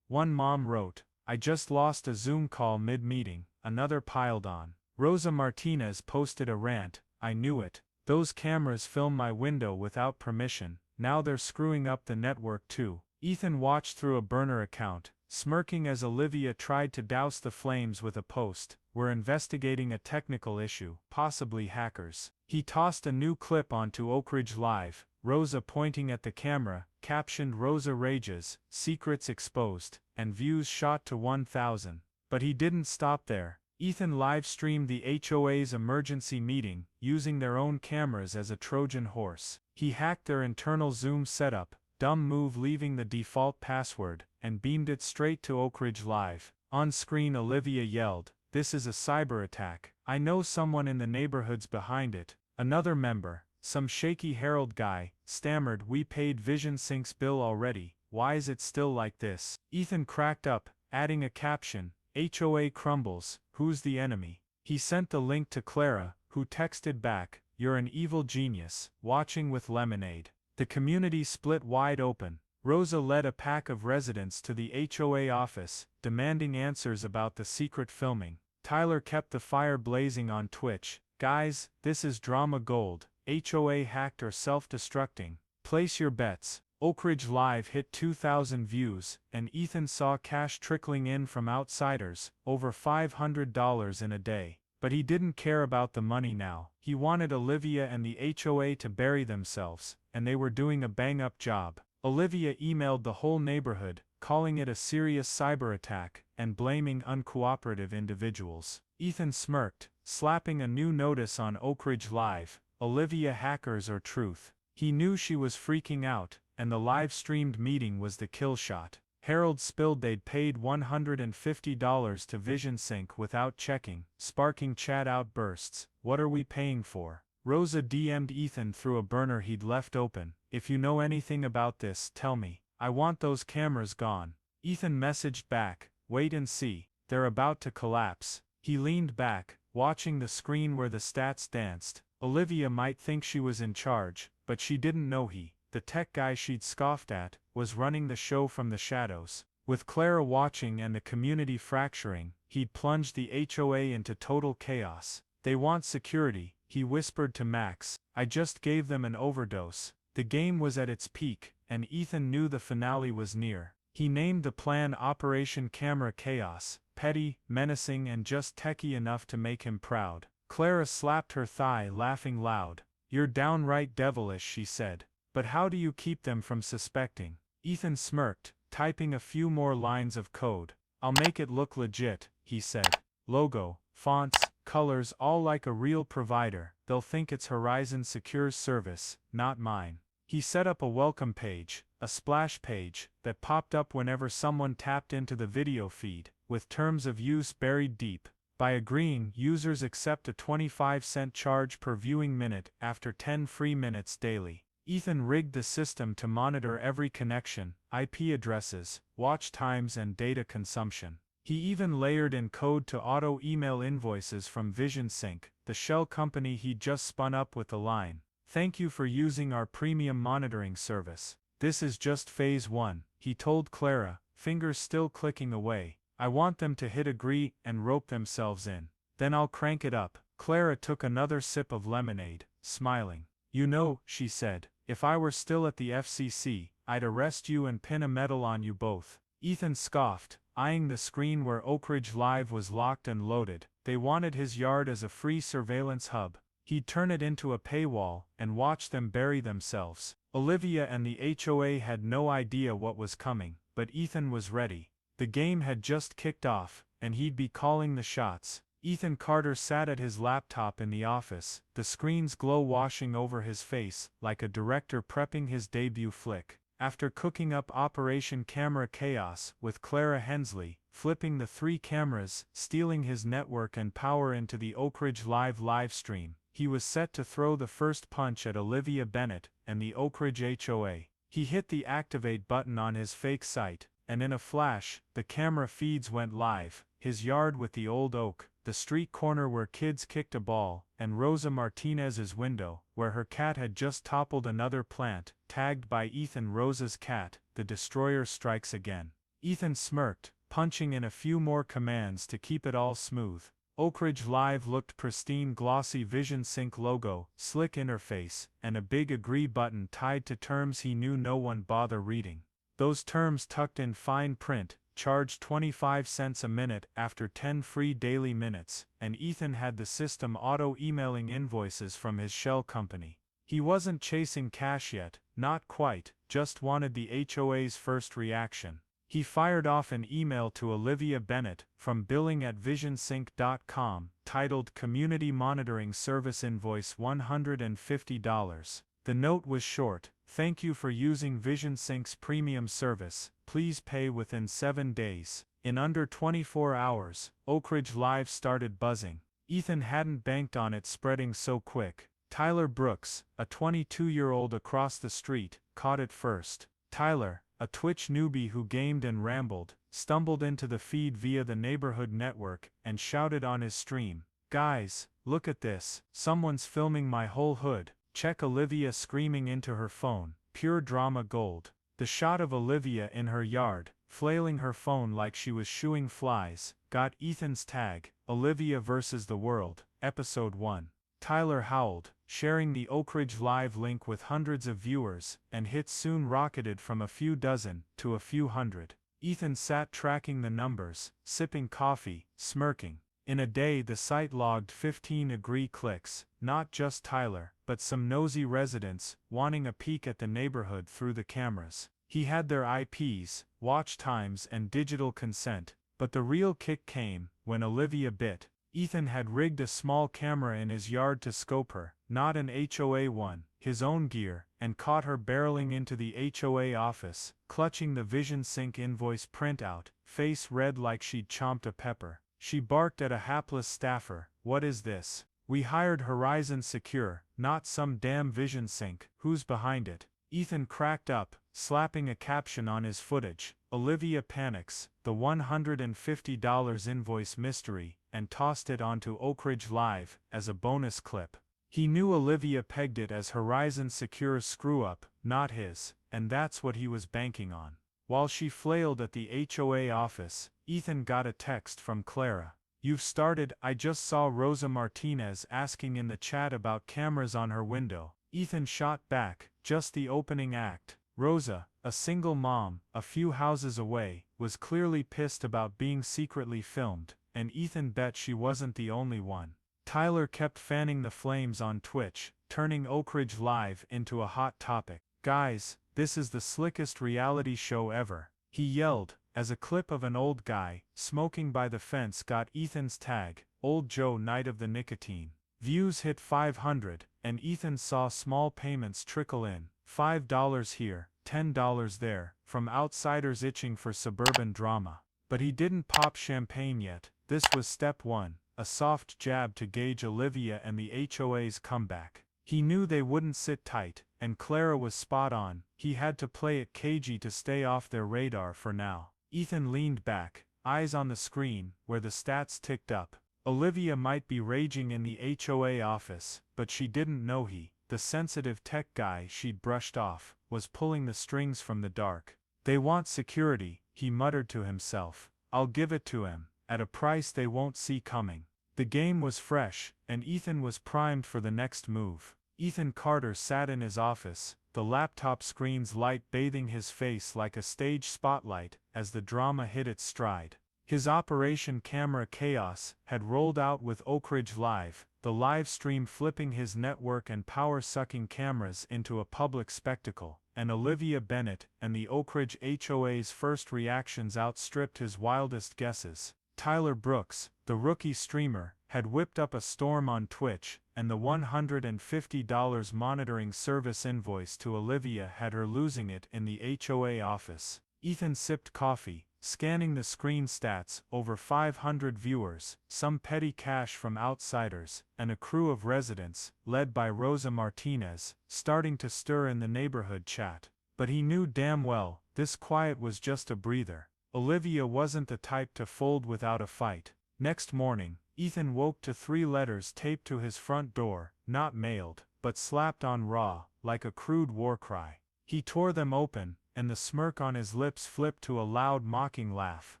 A: One mom wrote, "I just lost a Zoom call mid-meeting." Another piled on. Rosa Martinez posted a rant, "I knew it. Those cameras film my window without permission, now they're screwing up the network too." Ethan watched through a burner account, smirking as Olivia tried to douse the flames with a post. "We're investigating a technical issue, possibly hackers." He tossed a new clip onto Oakridge Live, Rosa pointing at the camera, captioned "Rosa Rages, Secrets Exposed," and views shot to 1,000. But he didn't stop there. Ethan live-streamed the HOA's emergency meeting, using their own cameras as a Trojan horse. He hacked their internal Zoom setup, dumb move leaving the default password, and beamed it straight to Oakridge Live. On screen Olivia yelled, "This is a cyber attack. I know someone in the neighborhood's behind it." Another member, some shaky Herald guy, stammered, "We paid VisionSync's bill already, why is it still like this?" Ethan cracked up, adding a caption, "HOA crumbles, who's the enemy?" He sent the link to Clara, who texted back, "You're an evil genius, watching with lemonade." The community split wide open. Rosa led a pack of residents to the HOA office, demanding answers about the secret filming. Tyler kept the fire blazing on Twitch. "Guys, this is drama gold. HOA hacked or self-destructing. Place your bets." Oakridge Live hit 2,000 views, and Ethan saw cash trickling in from outsiders, over $500 in a day. But he didn't care about the money now. He wanted Olivia and the HOA to bury themselves, and they were doing a bang-up job. Olivia emailed the whole neighborhood, calling it a serious cyber attack, and blaming uncooperative individuals. Ethan smirked, slapping a new notice on Oakridge Live, "Olivia hackers or truth." He knew she was freaking out, and the live-streamed meeting was the kill shot. Herald spilled they'd paid $150 to VisionSync without checking, sparking chat outbursts. "What are we paying for?" Rosa DM'd Ethan through a burner he'd left open, "If you know anything about this, tell me. I want those cameras gone." Ethan messaged back, "Wait and see, they're about to collapse." He leaned back, watching the screen where the stats danced. Olivia might think she was in charge, but she didn't know the tech guy she'd scoffed at, was running the show from the shadows. With Clara watching and the community fracturing, he'd plunged the HOA into total chaos. "They want security," he whispered to Max. "I just gave them an overdose." The game was at its peak, and Ethan knew the finale was near. He named the plan Operation Camera Chaos, petty, menacing, and just techie enough to make him proud. Clara slapped her thigh, laughing loud. "You're downright devilish," she said. "But how do you keep them from suspecting?" Ethan smirked, typing a few more lines of code. "I'll make it look legit," he said. "Logo, fonts, colors, all like a real provider. They'll think it's Horizon Secure's service, not mine." He set up a welcome page, a splash page, that popped up whenever someone tapped into the video feed, with terms of use buried deep. By agreeing, users accept a 25-cent charge per viewing minute after 10 free minutes daily. Ethan rigged the system to monitor every connection, IP addresses, watch times, and data consumption. He even layered in code to auto-email invoices from VisionSync, the shell company he'd just spun up, with the line, "Thank you for using our premium monitoring service. This is just phase 1, he told Clara, fingers still clicking away. "I want them to hit agree and rope themselves in. Then I'll crank it up." Clara took another sip of lemonade, smiling. "You know," she said, "if I were still at the FCC, I'd arrest you and pin a medal on you both." Ethan scoffed, eyeing the screen where Oakridge Live was locked and loaded. They wanted his yard as a free surveillance hub. He'd turn it into a paywall, and watch them bury themselves. Olivia and the HOA had no idea what was coming, but Ethan was ready. The game had just kicked off, and he'd be calling the shots. Ethan Carter sat at his laptop in the office, the screen's glow washing over his face, like a director prepping his debut flick. After cooking up Operation Camera Chaos with Clara Hensley, flipping the 3 cameras, stealing his network and power into the Oakridge Live livestream, he was set to throw the first punch at Olivia Bennett and the Oakridge HOA. He hit the activate button on his fake site, and in a flash, the camera feeds went live. His yard with the old oak, the street corner where kids kicked a ball, and Rosa Martinez's window, where her cat had just toppled another plant, tagged by Ethan. "Rosa's cat, the destroyer strikes again." Ethan smirked, punching in a few more commands to keep it all smooth. Oakridge Live looked pristine, glossy VisionSync logo, slick interface, and a big agree button tied to terms he knew no one bother reading. Those terms tucked in fine print, charged 25 cents a minute after 10 free daily minutes, and Ethan had the system auto-emailing invoices from his shell company. He wasn't chasing cash yet, not quite, just wanted the HOA's first reaction. He fired off an email to Olivia Bennett from billing@visionsync.com titled Community Monitoring Service Invoice $150. The note was short: "Thank you for using VisionSync's premium service. Please pay within 7 days." In under 24 hours, Oakridge Live started buzzing. Ethan hadn't banked on it spreading so quick. Tyler Brooks, a 22-year-old across the street, caught it first. Tyler, a Twitch newbie who gamed and rambled, stumbled into the feed via the neighborhood network and shouted on his stream, "Guys, look at this, someone's filming my whole hood." Check Olivia screaming into her phone, pure drama gold. The shot of Olivia in her yard, flailing her phone like she was shooing flies, got Ethan's tag, Olivia vs. the World, Episode 1. Tyler howled, sharing the Oakridge Live link with hundreds of viewers, and hits soon rocketed from a few dozen to a few hundred. Ethan sat tracking the numbers, sipping coffee, smirking. In a day the site logged 15 agree clicks, not just Tyler, but some nosy residents, wanting a peek at the neighborhood through the cameras. He had their IPs, watch times and digital consent, but the real kick came when Olivia bit. Ethan had rigged a small camera in his yard to scope her, not an HOA one, his own gear, and caught her barreling into the HOA office, clutching the VisionSync invoice printout, face red like she'd chomped a pepper. She barked at a hapless staffer, "What is this? We hired Horizon Secure, not some damn VisionSync. Who's behind it?" Ethan cracked up, slapping a caption on his footage, "Olivia panics, the $150 invoice mystery," and tossed it onto Oakridge Live as a bonus clip. He knew Olivia pegged it as Horizon Secure's screw-up, not his, and that's what he was banking on. While she flailed at the HOA office, Ethan got a text from Clara. "You've started. I just saw Rosa Martinez asking in the chat about cameras on her window." Ethan shot back, "Just the opening act." Rosa, a single mom, a few houses away, was clearly pissed about being secretly filmed, and Ethan bet she wasn't the only one. Tyler kept fanning the flames on Twitch, turning Oakridge Live into a hot topic. "Guys, this is the slickest reality show ever," he yelled, as a clip of an old guy, smoking by the fence got Ethan's tag, Old Joe Night of the Nicotine. Views hit 500, and Ethan saw small payments trickle in, $5 here, $10 there, from outsiders itching for suburban drama. But he didn't pop champagne yet. This was step 1, a soft jab to gauge Olivia and the HOA's comeback. He knew they wouldn't sit tight, and Clara was spot on. He had to play it cagey to stay off their radar for now. Ethan leaned back, eyes on the screen, where the stats ticked up. Olivia might be raging in the HOA office, but she didn't know he, the sensitive tech guy she'd brushed off, was pulling the strings from the dark. "They want security," he muttered to himself. "I'll give it to him, at a price they won't see coming." The game was fresh, and Ethan was primed for the next move. Ethan Carter sat in his office, the laptop screen's light bathing his face like a stage spotlight as the drama hit its stride. His Operation Camera Chaos had rolled out with Oakridge Live, the live stream flipping his network and power-sucking cameras into a public spectacle, and Olivia Bennett and the Oakridge HOA's first reactions outstripped his wildest guesses. Tyler Brooks, the rookie streamer, had whipped up a storm on Twitch, and the $150 monitoring service invoice to Olivia had her losing it in the HOA office. Ethan sipped coffee, scanning the screen stats, over 500 viewers, some petty cash from outsiders, and a crew of residents, led by Rosa Martinez, starting to stir in the neighborhood chat. But he knew damn well, this quiet was just a breather. Olivia wasn't the type to fold without a fight. Next morning, Ethan woke to 3 letters taped to his front door, not mailed, but slapped on raw, like a crude war cry. He tore them open, and the smirk on his lips flipped to a loud mocking laugh.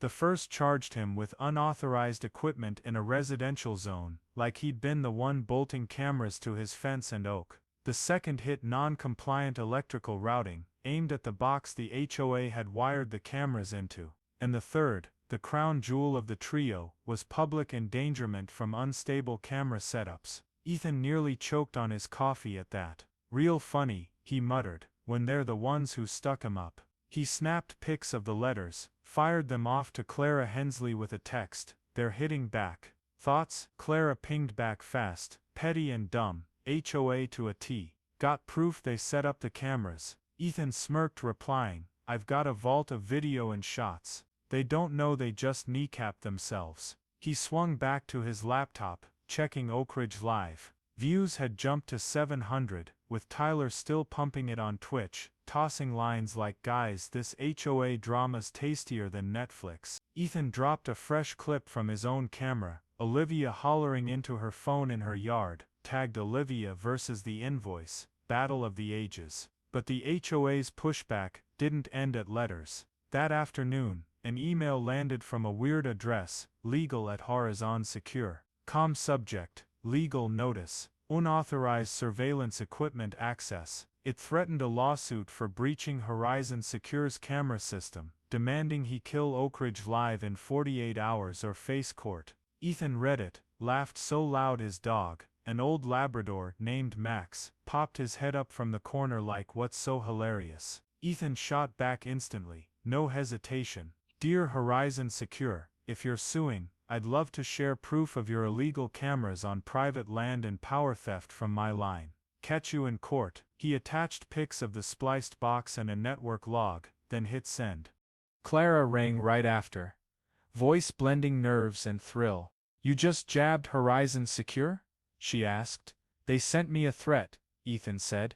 A: The first charged him with unauthorized equipment in a residential zone, like he'd been the one bolting cameras to his fence and oak. The second hit non-compliant electrical routing, aimed at the box the HOA had wired the cameras into. And the third, the crown jewel of the trio, was public endangerment from unstable camera setups. Ethan nearly choked on his coffee at that. Real funny, he muttered, when they're the ones who stuck him up. He snapped pics of the letters, fired them off to Clara Hensley with a text, "They're hitting back." Thoughts? Clara pinged back fast, "Petty and dumb, HOA to a T. Got proof they set up the cameras." Ethan smirked, replying, "I've got a vault of video and shots. They don't know they just kneecapped themselves." He swung back to his laptop, checking Oakridge Live. Views had jumped to 700, with Tyler still pumping it on Twitch, tossing lines like, "Guys, this HOA drama's tastier than Netflix." Ethan dropped a fresh clip from his own camera, Olivia hollering into her phone in her yard, tagged "Olivia versus the invoice, battle of the ages." But the HOA's pushback didn't end at letters. That afternoon, an email landed from a weird address, legal@horizonsecure.com. Subject, legal notice, unauthorized surveillance equipment access. It threatened a lawsuit for breaching Horizon Secure's camera system, demanding he kill Oakridge Live in 48 hours or face court. Ethan read it, laughed so loud his dog, an old Labrador named Max, popped his head up from the corner like, "What's so hilarious?" Ethan shot back instantly, no hesitation. "Dear Horizon Secure, if you're suing, I'd love to share proof of your illegal cameras on private land and power theft from my line. Catch you in court." He attached pics of the spliced box and a network log, then hit send. Clara rang right after, voice blending nerves and thrill. "You just jabbed Horizon Secure?" she asked. "They sent me a threat," Ethan said.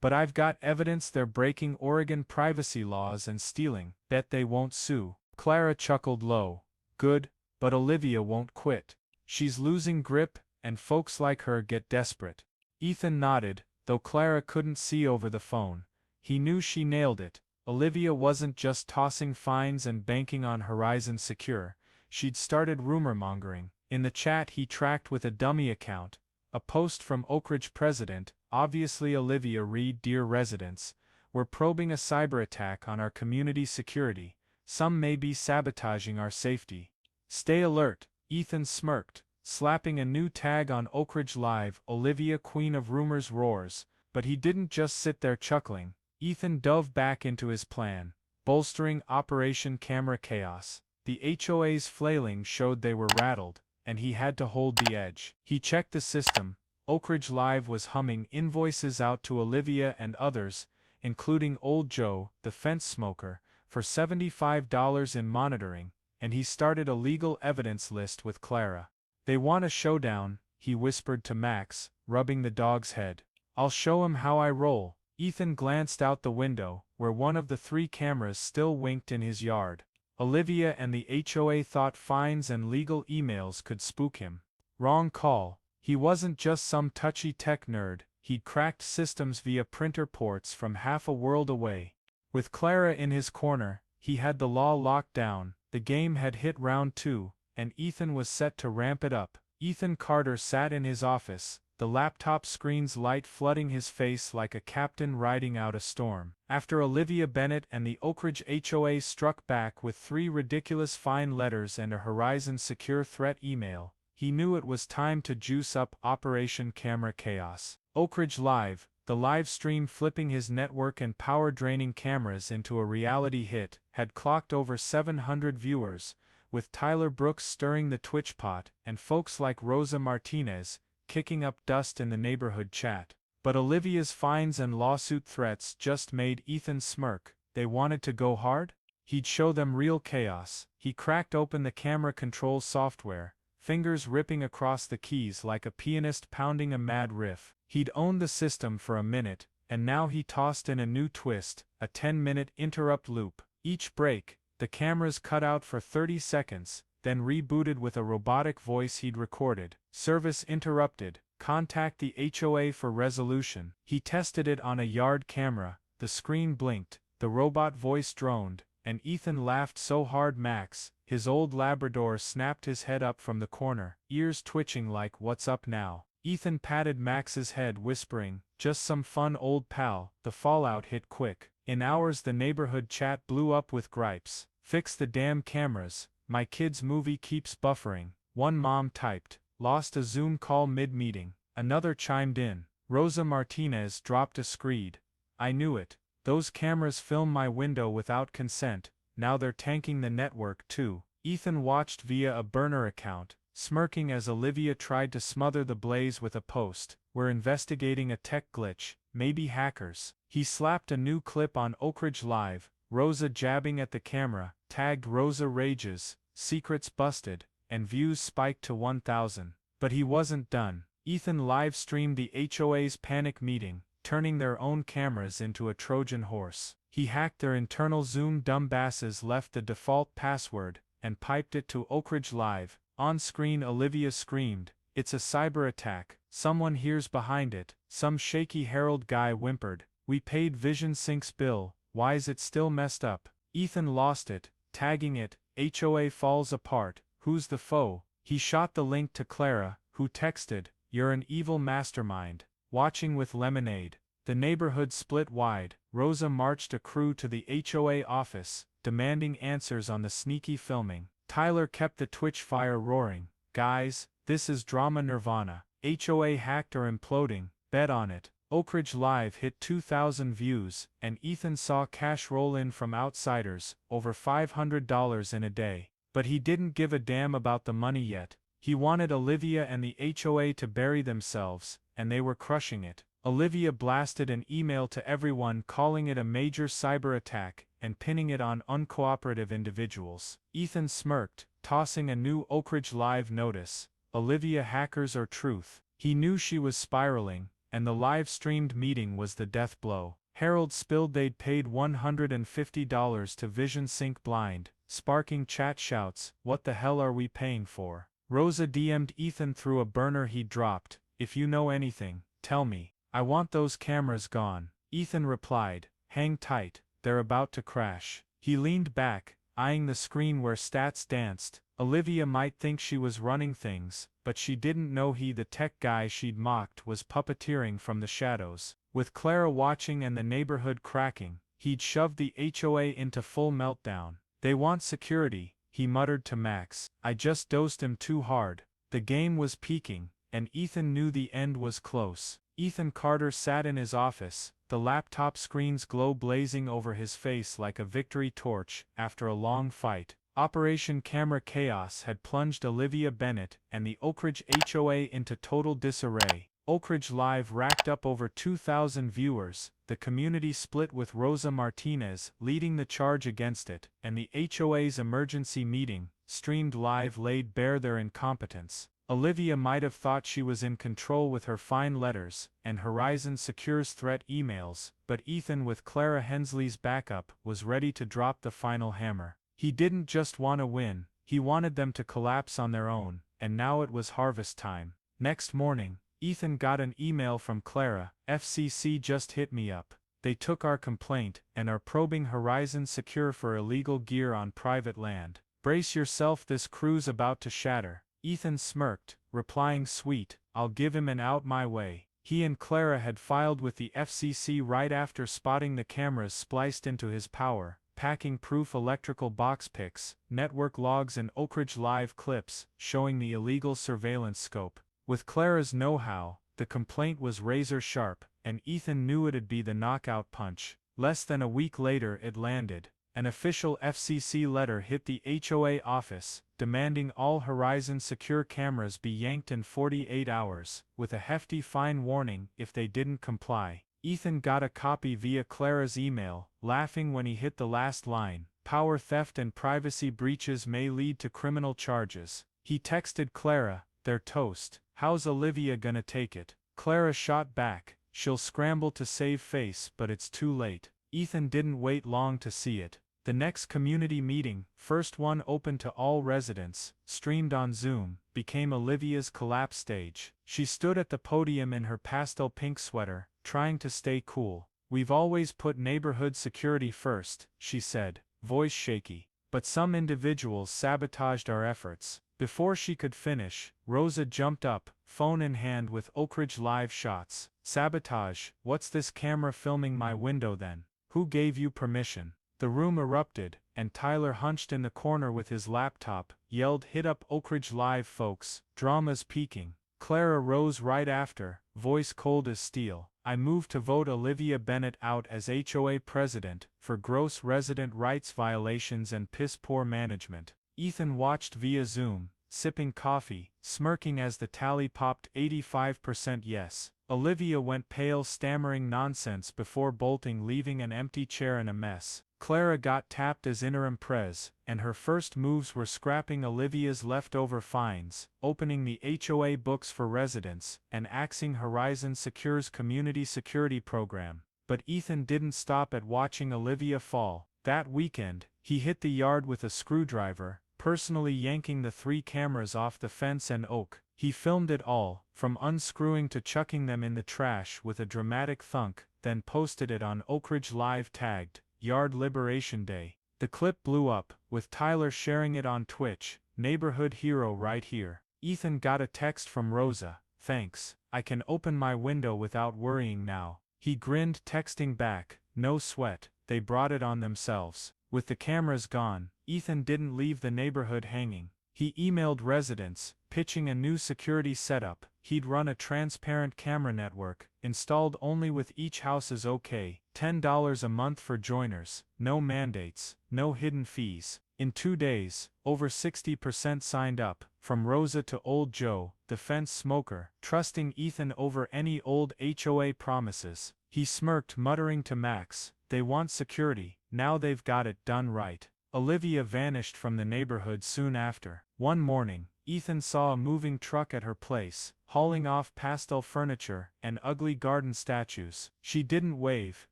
A: "But I've got evidence they're breaking Oregon privacy laws and stealing. Bet they won't sue." Clara chuckled low. "Good, but Olivia won't quit. She's losing grip, and folks like her get desperate." Ethan nodded, though Clara couldn't see over the phone. He knew she nailed it. Olivia wasn't just tossing fines and banking on Horizon Secure. She'd started rumor-mongering. In the chat he tracked with a dummy account, a post from Oakridge president, obviously Olivia Reed. "Dear residents, we're probing a cyberattack on our community security. Some may be sabotaging our safety. Stay alert." Ethan smirked, slapping a new tag on Oakridge Live, "Olivia Queen of Rumors roars." But he didn't just sit there chuckling. Ethan dove back into his plan, bolstering Operation Camera Chaos. The HOA's flailing showed they were rattled, and he had to hold the edge. He checked the system. Oakridge Live was humming invoices out to Olivia and others, including Old Joe, the fence smoker, for $75 in monitoring, and he started a legal evidence list with Clara. "They want a showdown," he whispered to Max, rubbing the dog's head. "I'll show 'em how I roll." Ethan glanced out the window, where one of the 3 cameras still winked in his yard. Olivia and the HOA thought fines and legal emails could spook him. Wrong call. He wasn't just some touchy tech nerd, he'd cracked systems via printer ports from half a world away. With Clara in his corner, he had the law locked down. The game had hit round 2, and Ethan was set to ramp it up. Ethan Carter sat in his office, the laptop screen's light flooding his face like a captain riding out a storm. After Olivia Bennett and the Oakridge HOA struck back with 3 ridiculous fine letters and a Horizon Secure threat email, he knew it was time to juice up Operation Camera Chaos. Oakridge Live, the live stream flipping his network and power-draining cameras into a reality hit, had clocked over 700 viewers, with Tyler Brooks stirring the Twitch pot and folks like Rosa Martinez kicking up dust in the neighborhood chat. But Olivia's fines and lawsuit threats just made Ethan smirk. They wanted to go hard? He'd show them real chaos. He cracked open the camera control software, fingers ripping across the keys like a pianist pounding a mad riff. He'd owned the system for a minute, and now he tossed in a new twist, a 10-minute interrupt loop. Each break, the cameras cut out for 30 seconds, then rebooted with a robotic voice he'd recorded. "Service interrupted. Contact the HOA for resolution." He tested it on a yard camera. The screen blinked, the robot voice droned, and Ethan laughed so hard Max, his old Labrador, snapped his head up from the corner, ears twitching like, "What's up now?" Ethan patted Max's head, whispering, "Just some fun, old pal." The fallout hit quick. In hours the neighborhood chat blew up with gripes. Fix the damn cameras, my kid's movie keeps buffering. One mom typed, lost a Zoom call mid-meeting. Another chimed in, Rosa Martinez dropped a screed. I knew it. Those cameras film my window without consent, now they're tanking the network too. Ethan watched via a burner account, smirking as Olivia tried to smother the blaze with a post, we're investigating a tech glitch, maybe hackers. He slapped a new clip on Oakridge Live, Rosa jabbing at the camera, tagged Rosa Rages, secrets busted, and views spiked to 1,000. But he wasn't done. Ethan live-streamed the HOA's panic meeting, turning their own cameras into a Trojan horse. He hacked their internal Zoom. Dumbasses left the default password, and piped it to Oakridge Live. On screen Olivia screamed, it's a cyber attack, someone here's behind it. Some shaky Herald guy whimpered, we paid Vision Sync's bill, why's it still messed up? Ethan lost it, tagging it, HOA falls apart, who's the foe? He shot the link to Clara, who texted, you're an evil mastermind. Watching with lemonade. The neighborhood split wide. Rosa marched a crew to the HOA office, demanding answers on the sneaky filming. Tyler kept the Twitch fire roaring. Guys, this is drama nirvana. HOA hacked or imploding, bet on it. Oakridge Live hit 2,000 views, and Ethan saw cash roll in from outsiders, over $500 in a day. But he didn't give a damn about the money yet. He wanted Olivia and the HOA to bury themselves, and they were crushing it. Olivia blasted an email to everyone calling it a major cyber attack and pinning it on uncooperative individuals. Ethan smirked, tossing a new Oakridge Live notice, Olivia hackers or truth. He knew she was spiraling, and the live-streamed meeting was the death blow. Herald spilled they'd paid $150 to Vision Sync blind, sparking chat shouts, what the hell are we paying for? Rosa DM'd Ethan through a burner he'd dropped, if you know anything, tell me. I want those cameras gone. Ethan replied, hang tight, they're about to crash. He leaned back, eyeing the screen where stats danced. Olivia might think she was running things, but she didn't know he, the tech guy she'd mocked, was puppeteering from the shadows. With Clara watching and the neighborhood cracking, he'd shoved the HOA into full meltdown. They want security, he muttered to Max. I just dosed him too hard. The game was peaking, and Ethan knew the end was close. Ethan Carter sat in his office, the laptop screen's glow blazing over his face like a victory torch after a long fight. Operation Camera Chaos had plunged Olivia Bennett and the Oakridge HOA into total disarray. Oakridge Live racked up over 2,000 viewers, the community split with Rosa Martinez leading the charge against it, and the HOA's emergency meeting, streamed live, laid bare their incompetence. Olivia might have thought she was in control with her fine letters and Horizon Secure's threat emails, but Ethan, with Clara Hensley's backup, was ready to drop the final hammer. He didn't just want to win, he wanted them to collapse on their own, and now it was harvest time. Next morning, Ethan got an email from Clara, FCC just hit me up. They took our complaint and are probing Horizon Secure for illegal gear on private land. Brace yourself, this crew's about to shatter. Ethan smirked, replying, sweet, I'll give him an out my way. He and Clara had filed with the FCC right after spotting the cameras spliced into his power, packing proof electrical box pics, network logs and Oakridge Live clips, showing the illegal surveillance scope. With Clara's know-how, the complaint was razor sharp, and Ethan knew it'd be the knockout punch. Less than a week later it landed. An official FCC letter hit the HOA office, demanding all Horizon Secure cameras be yanked in 48 hours, with a hefty fine warning if they didn't comply. Ethan got a copy via Clara's email, laughing when he hit the last line, power theft and privacy breaches may lead to criminal charges. He texted Clara, they're toast, how's Olivia gonna take it? Clara shot back, she'll scramble to save face but it's too late. Ethan didn't wait long to see it. The next community meeting, first one open to all residents, streamed on Zoom, became Olivia's collapse stage. She stood at the podium in her pastel pink sweater, trying to stay cool. We've always put neighborhood security first, she said, voice shaky. But some individuals sabotaged our efforts. Before she could finish, Rosa jumped up, phone in hand with Oakridge Live shots. Sabotage, what's this camera filming my window then? Who gave you permission? The room erupted, and Tyler, hunched in the corner with his laptop, yelled, "Hit up Oakridge Live, folks, drama's peaking." Clara rose right after, voice cold as steel. "I move to vote Olivia Bennett out as HOA president for gross resident rights violations and piss-poor management." Ethan watched via Zoom, sipping coffee, smirking as the tally popped 85% yes. Olivia went pale, stammering nonsense before bolting, leaving an empty chair and a mess. Clara got tapped as interim prez, and her first moves were scrapping Olivia's leftover fines, opening the HOA books for residents, and axing Horizon Secure's community security program. But Ethan didn't stop at watching Olivia fall. That weekend, he hit the yard with a screwdriver, personally yanking the 3 cameras off the fence and oak. He filmed it all, from unscrewing to chucking them in the trash with a dramatic thunk, then posted it on Oakridge Live tagged Yard Liberation Day. The clip blew up, with Tyler sharing it on Twitch. "Neighborhood hero right here." Ethan got a text from Rosa, "Thanks, I can open my window without worrying now." He grinned, texting back, "No sweat, they brought it on themselves." With the cameras gone, Ethan didn't leave the neighborhood hanging. He emailed residents, pitching a new security setup. He'd run a transparent camera network, installed only with each house's okay, $10 a month for joiners, no mandates, no hidden fees. In 2 days, over 60% signed up, from Rosa to Old Joe, the fence smoker, trusting Ethan over any old HOA promises. He smirked, muttering to Max, "They want security, now they've got it done right." Olivia vanished from the neighborhood soon after. One morning, Ethan saw a moving truck at her place, hauling off pastel furniture and ugly garden statues. She didn't wave,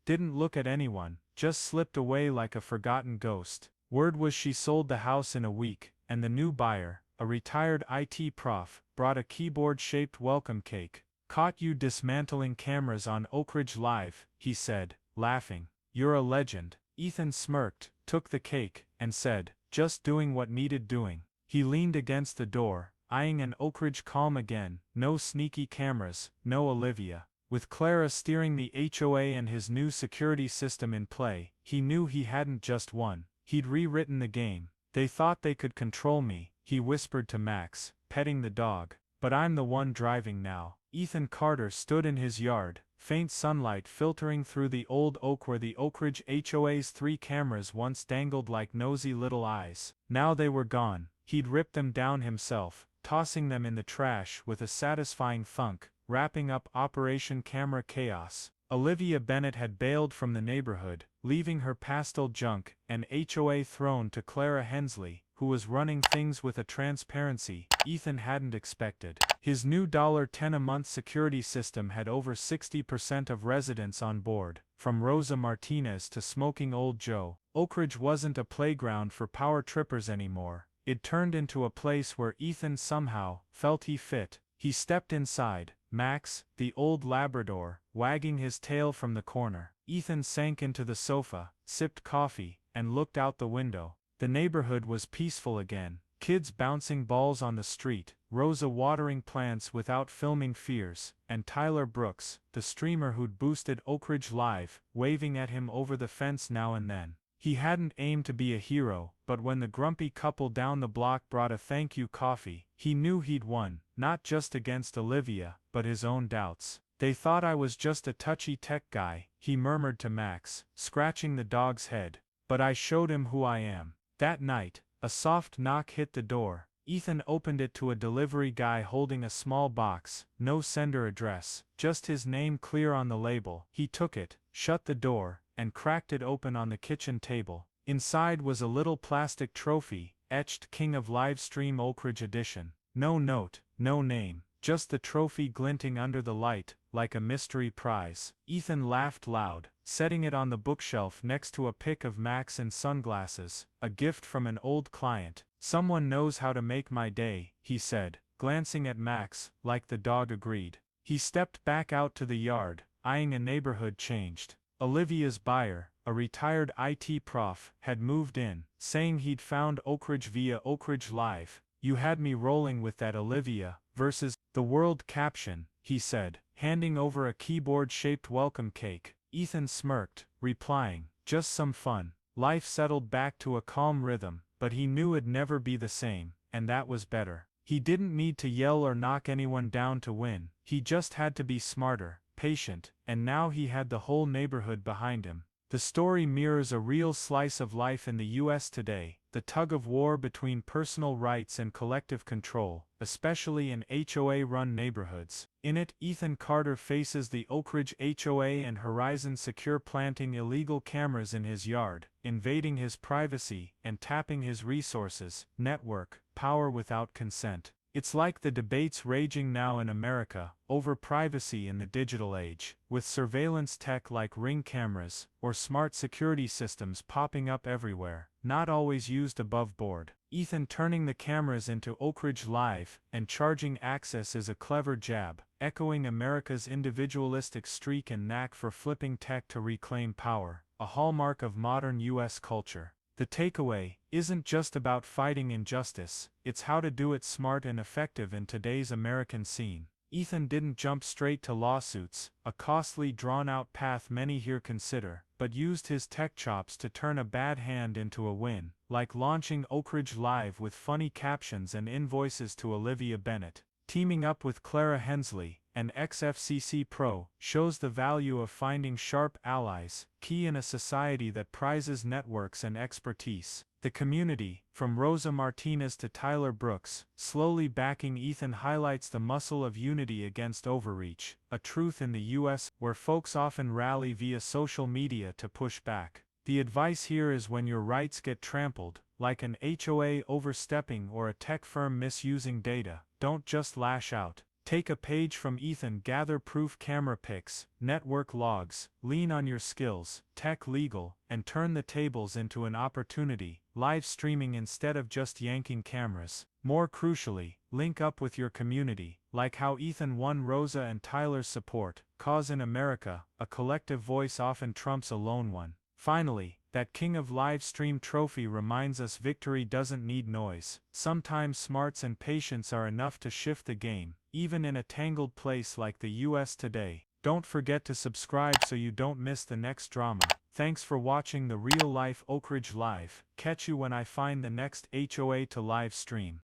A: didn't look at anyone, just slipped away like a forgotten ghost. Word was she sold the house in a week, and the new buyer, a retired IT prof, brought a keyboard-shaped welcome cake. "Caught you dismantling cameras on Oakridge Live," he said, laughing. "You're a legend." Ethan smirked, took the cake, and said, "Just doing what needed doing." He leaned against the door, eyeing an Oakridge calm again. No sneaky cameras, no Olivia. With Clara steering the HOA and his new security system in play, he knew he hadn't just won, he'd rewritten the game. "They thought they could control me," he whispered to Max, petting the dog. "But I'm the one driving now." Ethan Carter stood in his yard, faint sunlight filtering through the old oak where the Oakridge HOA's 3 cameras once dangled like nosy little eyes. Now they were gone. He'd ripped them down himself, tossing them in the trash with a satisfying thunk, wrapping up Operation Camera Chaos. Olivia Bennett had bailed from the neighborhood, leaving her pastel junk and HOA throne to Clara Hensley, who was running things with a transparency Ethan hadn't expected. His new $10 a month security system had over 60% of residents on board, from Rosa Martinez to smoking Old Joe. Oakridge wasn't a playground for power trippers anymore. It turned into a place where Ethan somehow felt he fit. He stepped inside, Max, the old Labrador, wagging his tail from the corner. Ethan sank into the sofa, sipped coffee, and looked out the window. The neighborhood was peaceful again. Kids bouncing balls on the street, Rosa watering plants without filming fears, and Tyler Brooks, the streamer who'd boosted Oakridge Live, waving at him over the fence now and then. He hadn't aimed to be a hero, but when the grumpy couple down the block brought a thank you coffee, he knew he'd won, not just against Olivia, but his own doubts. "They thought I was just a touchy tech guy," he murmured to Max, scratching the dog's head. "But I showed him who I am." That night, a soft knock hit the door. Ethan opened it to a delivery guy holding a small box, no sender address, just his name clear on the label. He took it, shut the door, and cracked it open on the kitchen table. Inside was a little plastic trophy, etched King of Livestream Oakridge Edition. No note, no name, just the trophy glinting under the light, like a mystery prize. Ethan laughed loud, setting it on the bookshelf next to a pic of Max in sunglasses, a gift from an old client. "Someone knows how to make my day," he said, glancing at Max, like the dog agreed. He stepped back out to the yard, eyeing a neighborhood changed. Olivia's buyer, a retired IT prof, had moved in, saying he'd found Oakridge via Oakridge Live. "You had me rolling with that, Olivia, versus the world caption," he said, handing over a keyboard-shaped welcome cake. Ethan smirked, replying, "Just some fun." Life settled back to a calm rhythm, but he knew it'd never be the same, and that was better. He didn't need to yell or knock anyone down to win, he just had to be smarter, patient, and now he had the whole neighborhood behind him. The story mirrors a real slice of life in the US today, the tug-of-war between personal rights and collective control, especially in HOA-run neighborhoods. In it, Ethan Carter faces the Oakridge HOA and Horizon Secure planting illegal cameras in his yard, invading his privacy, and tapping his resources, network, power without consent. It's like the debates raging now in America over privacy in the digital age, with surveillance tech like Ring cameras or smart security systems popping up everywhere, not always used above board. Ethan turning the cameras into Oakridge Live and charging access is a clever jab, echoing America's individualistic streak and knack for flipping tech to reclaim power, a hallmark of modern US culture. The takeaway isn't just about fighting injustice, it's how to do it smart and effective in today's American scene. Ethan didn't jump straight to lawsuits, a costly drawn-out path many here consider, but used his tech chops to turn a bad hand into a win, like launching Oakridge Live with funny captions and invoices to Olivia Bennett. Teaming up with Clara Hensley, an ex-FCC pro, shows the value of finding sharp allies, key in a society that prizes networks and expertise. The community, from Rosa Martinez to Tyler Brooks, slowly backing Ethan highlights the muscle of unity against overreach, a truth in the US where folks often rally via social media to push back. The advice here is when your rights get trampled, like an HOA overstepping or a tech firm misusing data, don't just lash out. Take a page from Ethan, gather proof camera pics, network logs, lean on your skills, tech legal, and turn the tables into an opportunity, live streaming instead of just yanking cameras. More crucially, link up with your community, like how Ethan won Rosa and Tyler's support, cause in America, a collective voice often trumps a lone one. Finally, that King of Live Stream trophy reminds us victory doesn't need noise. Sometimes smarts and patience are enough to shift the game, even in a tangled place like the US today. Don't forget to subscribe so you don't miss the next drama. Thanks for watching the real-life Oakridge Live. Catch you when I find the next HOA to live stream.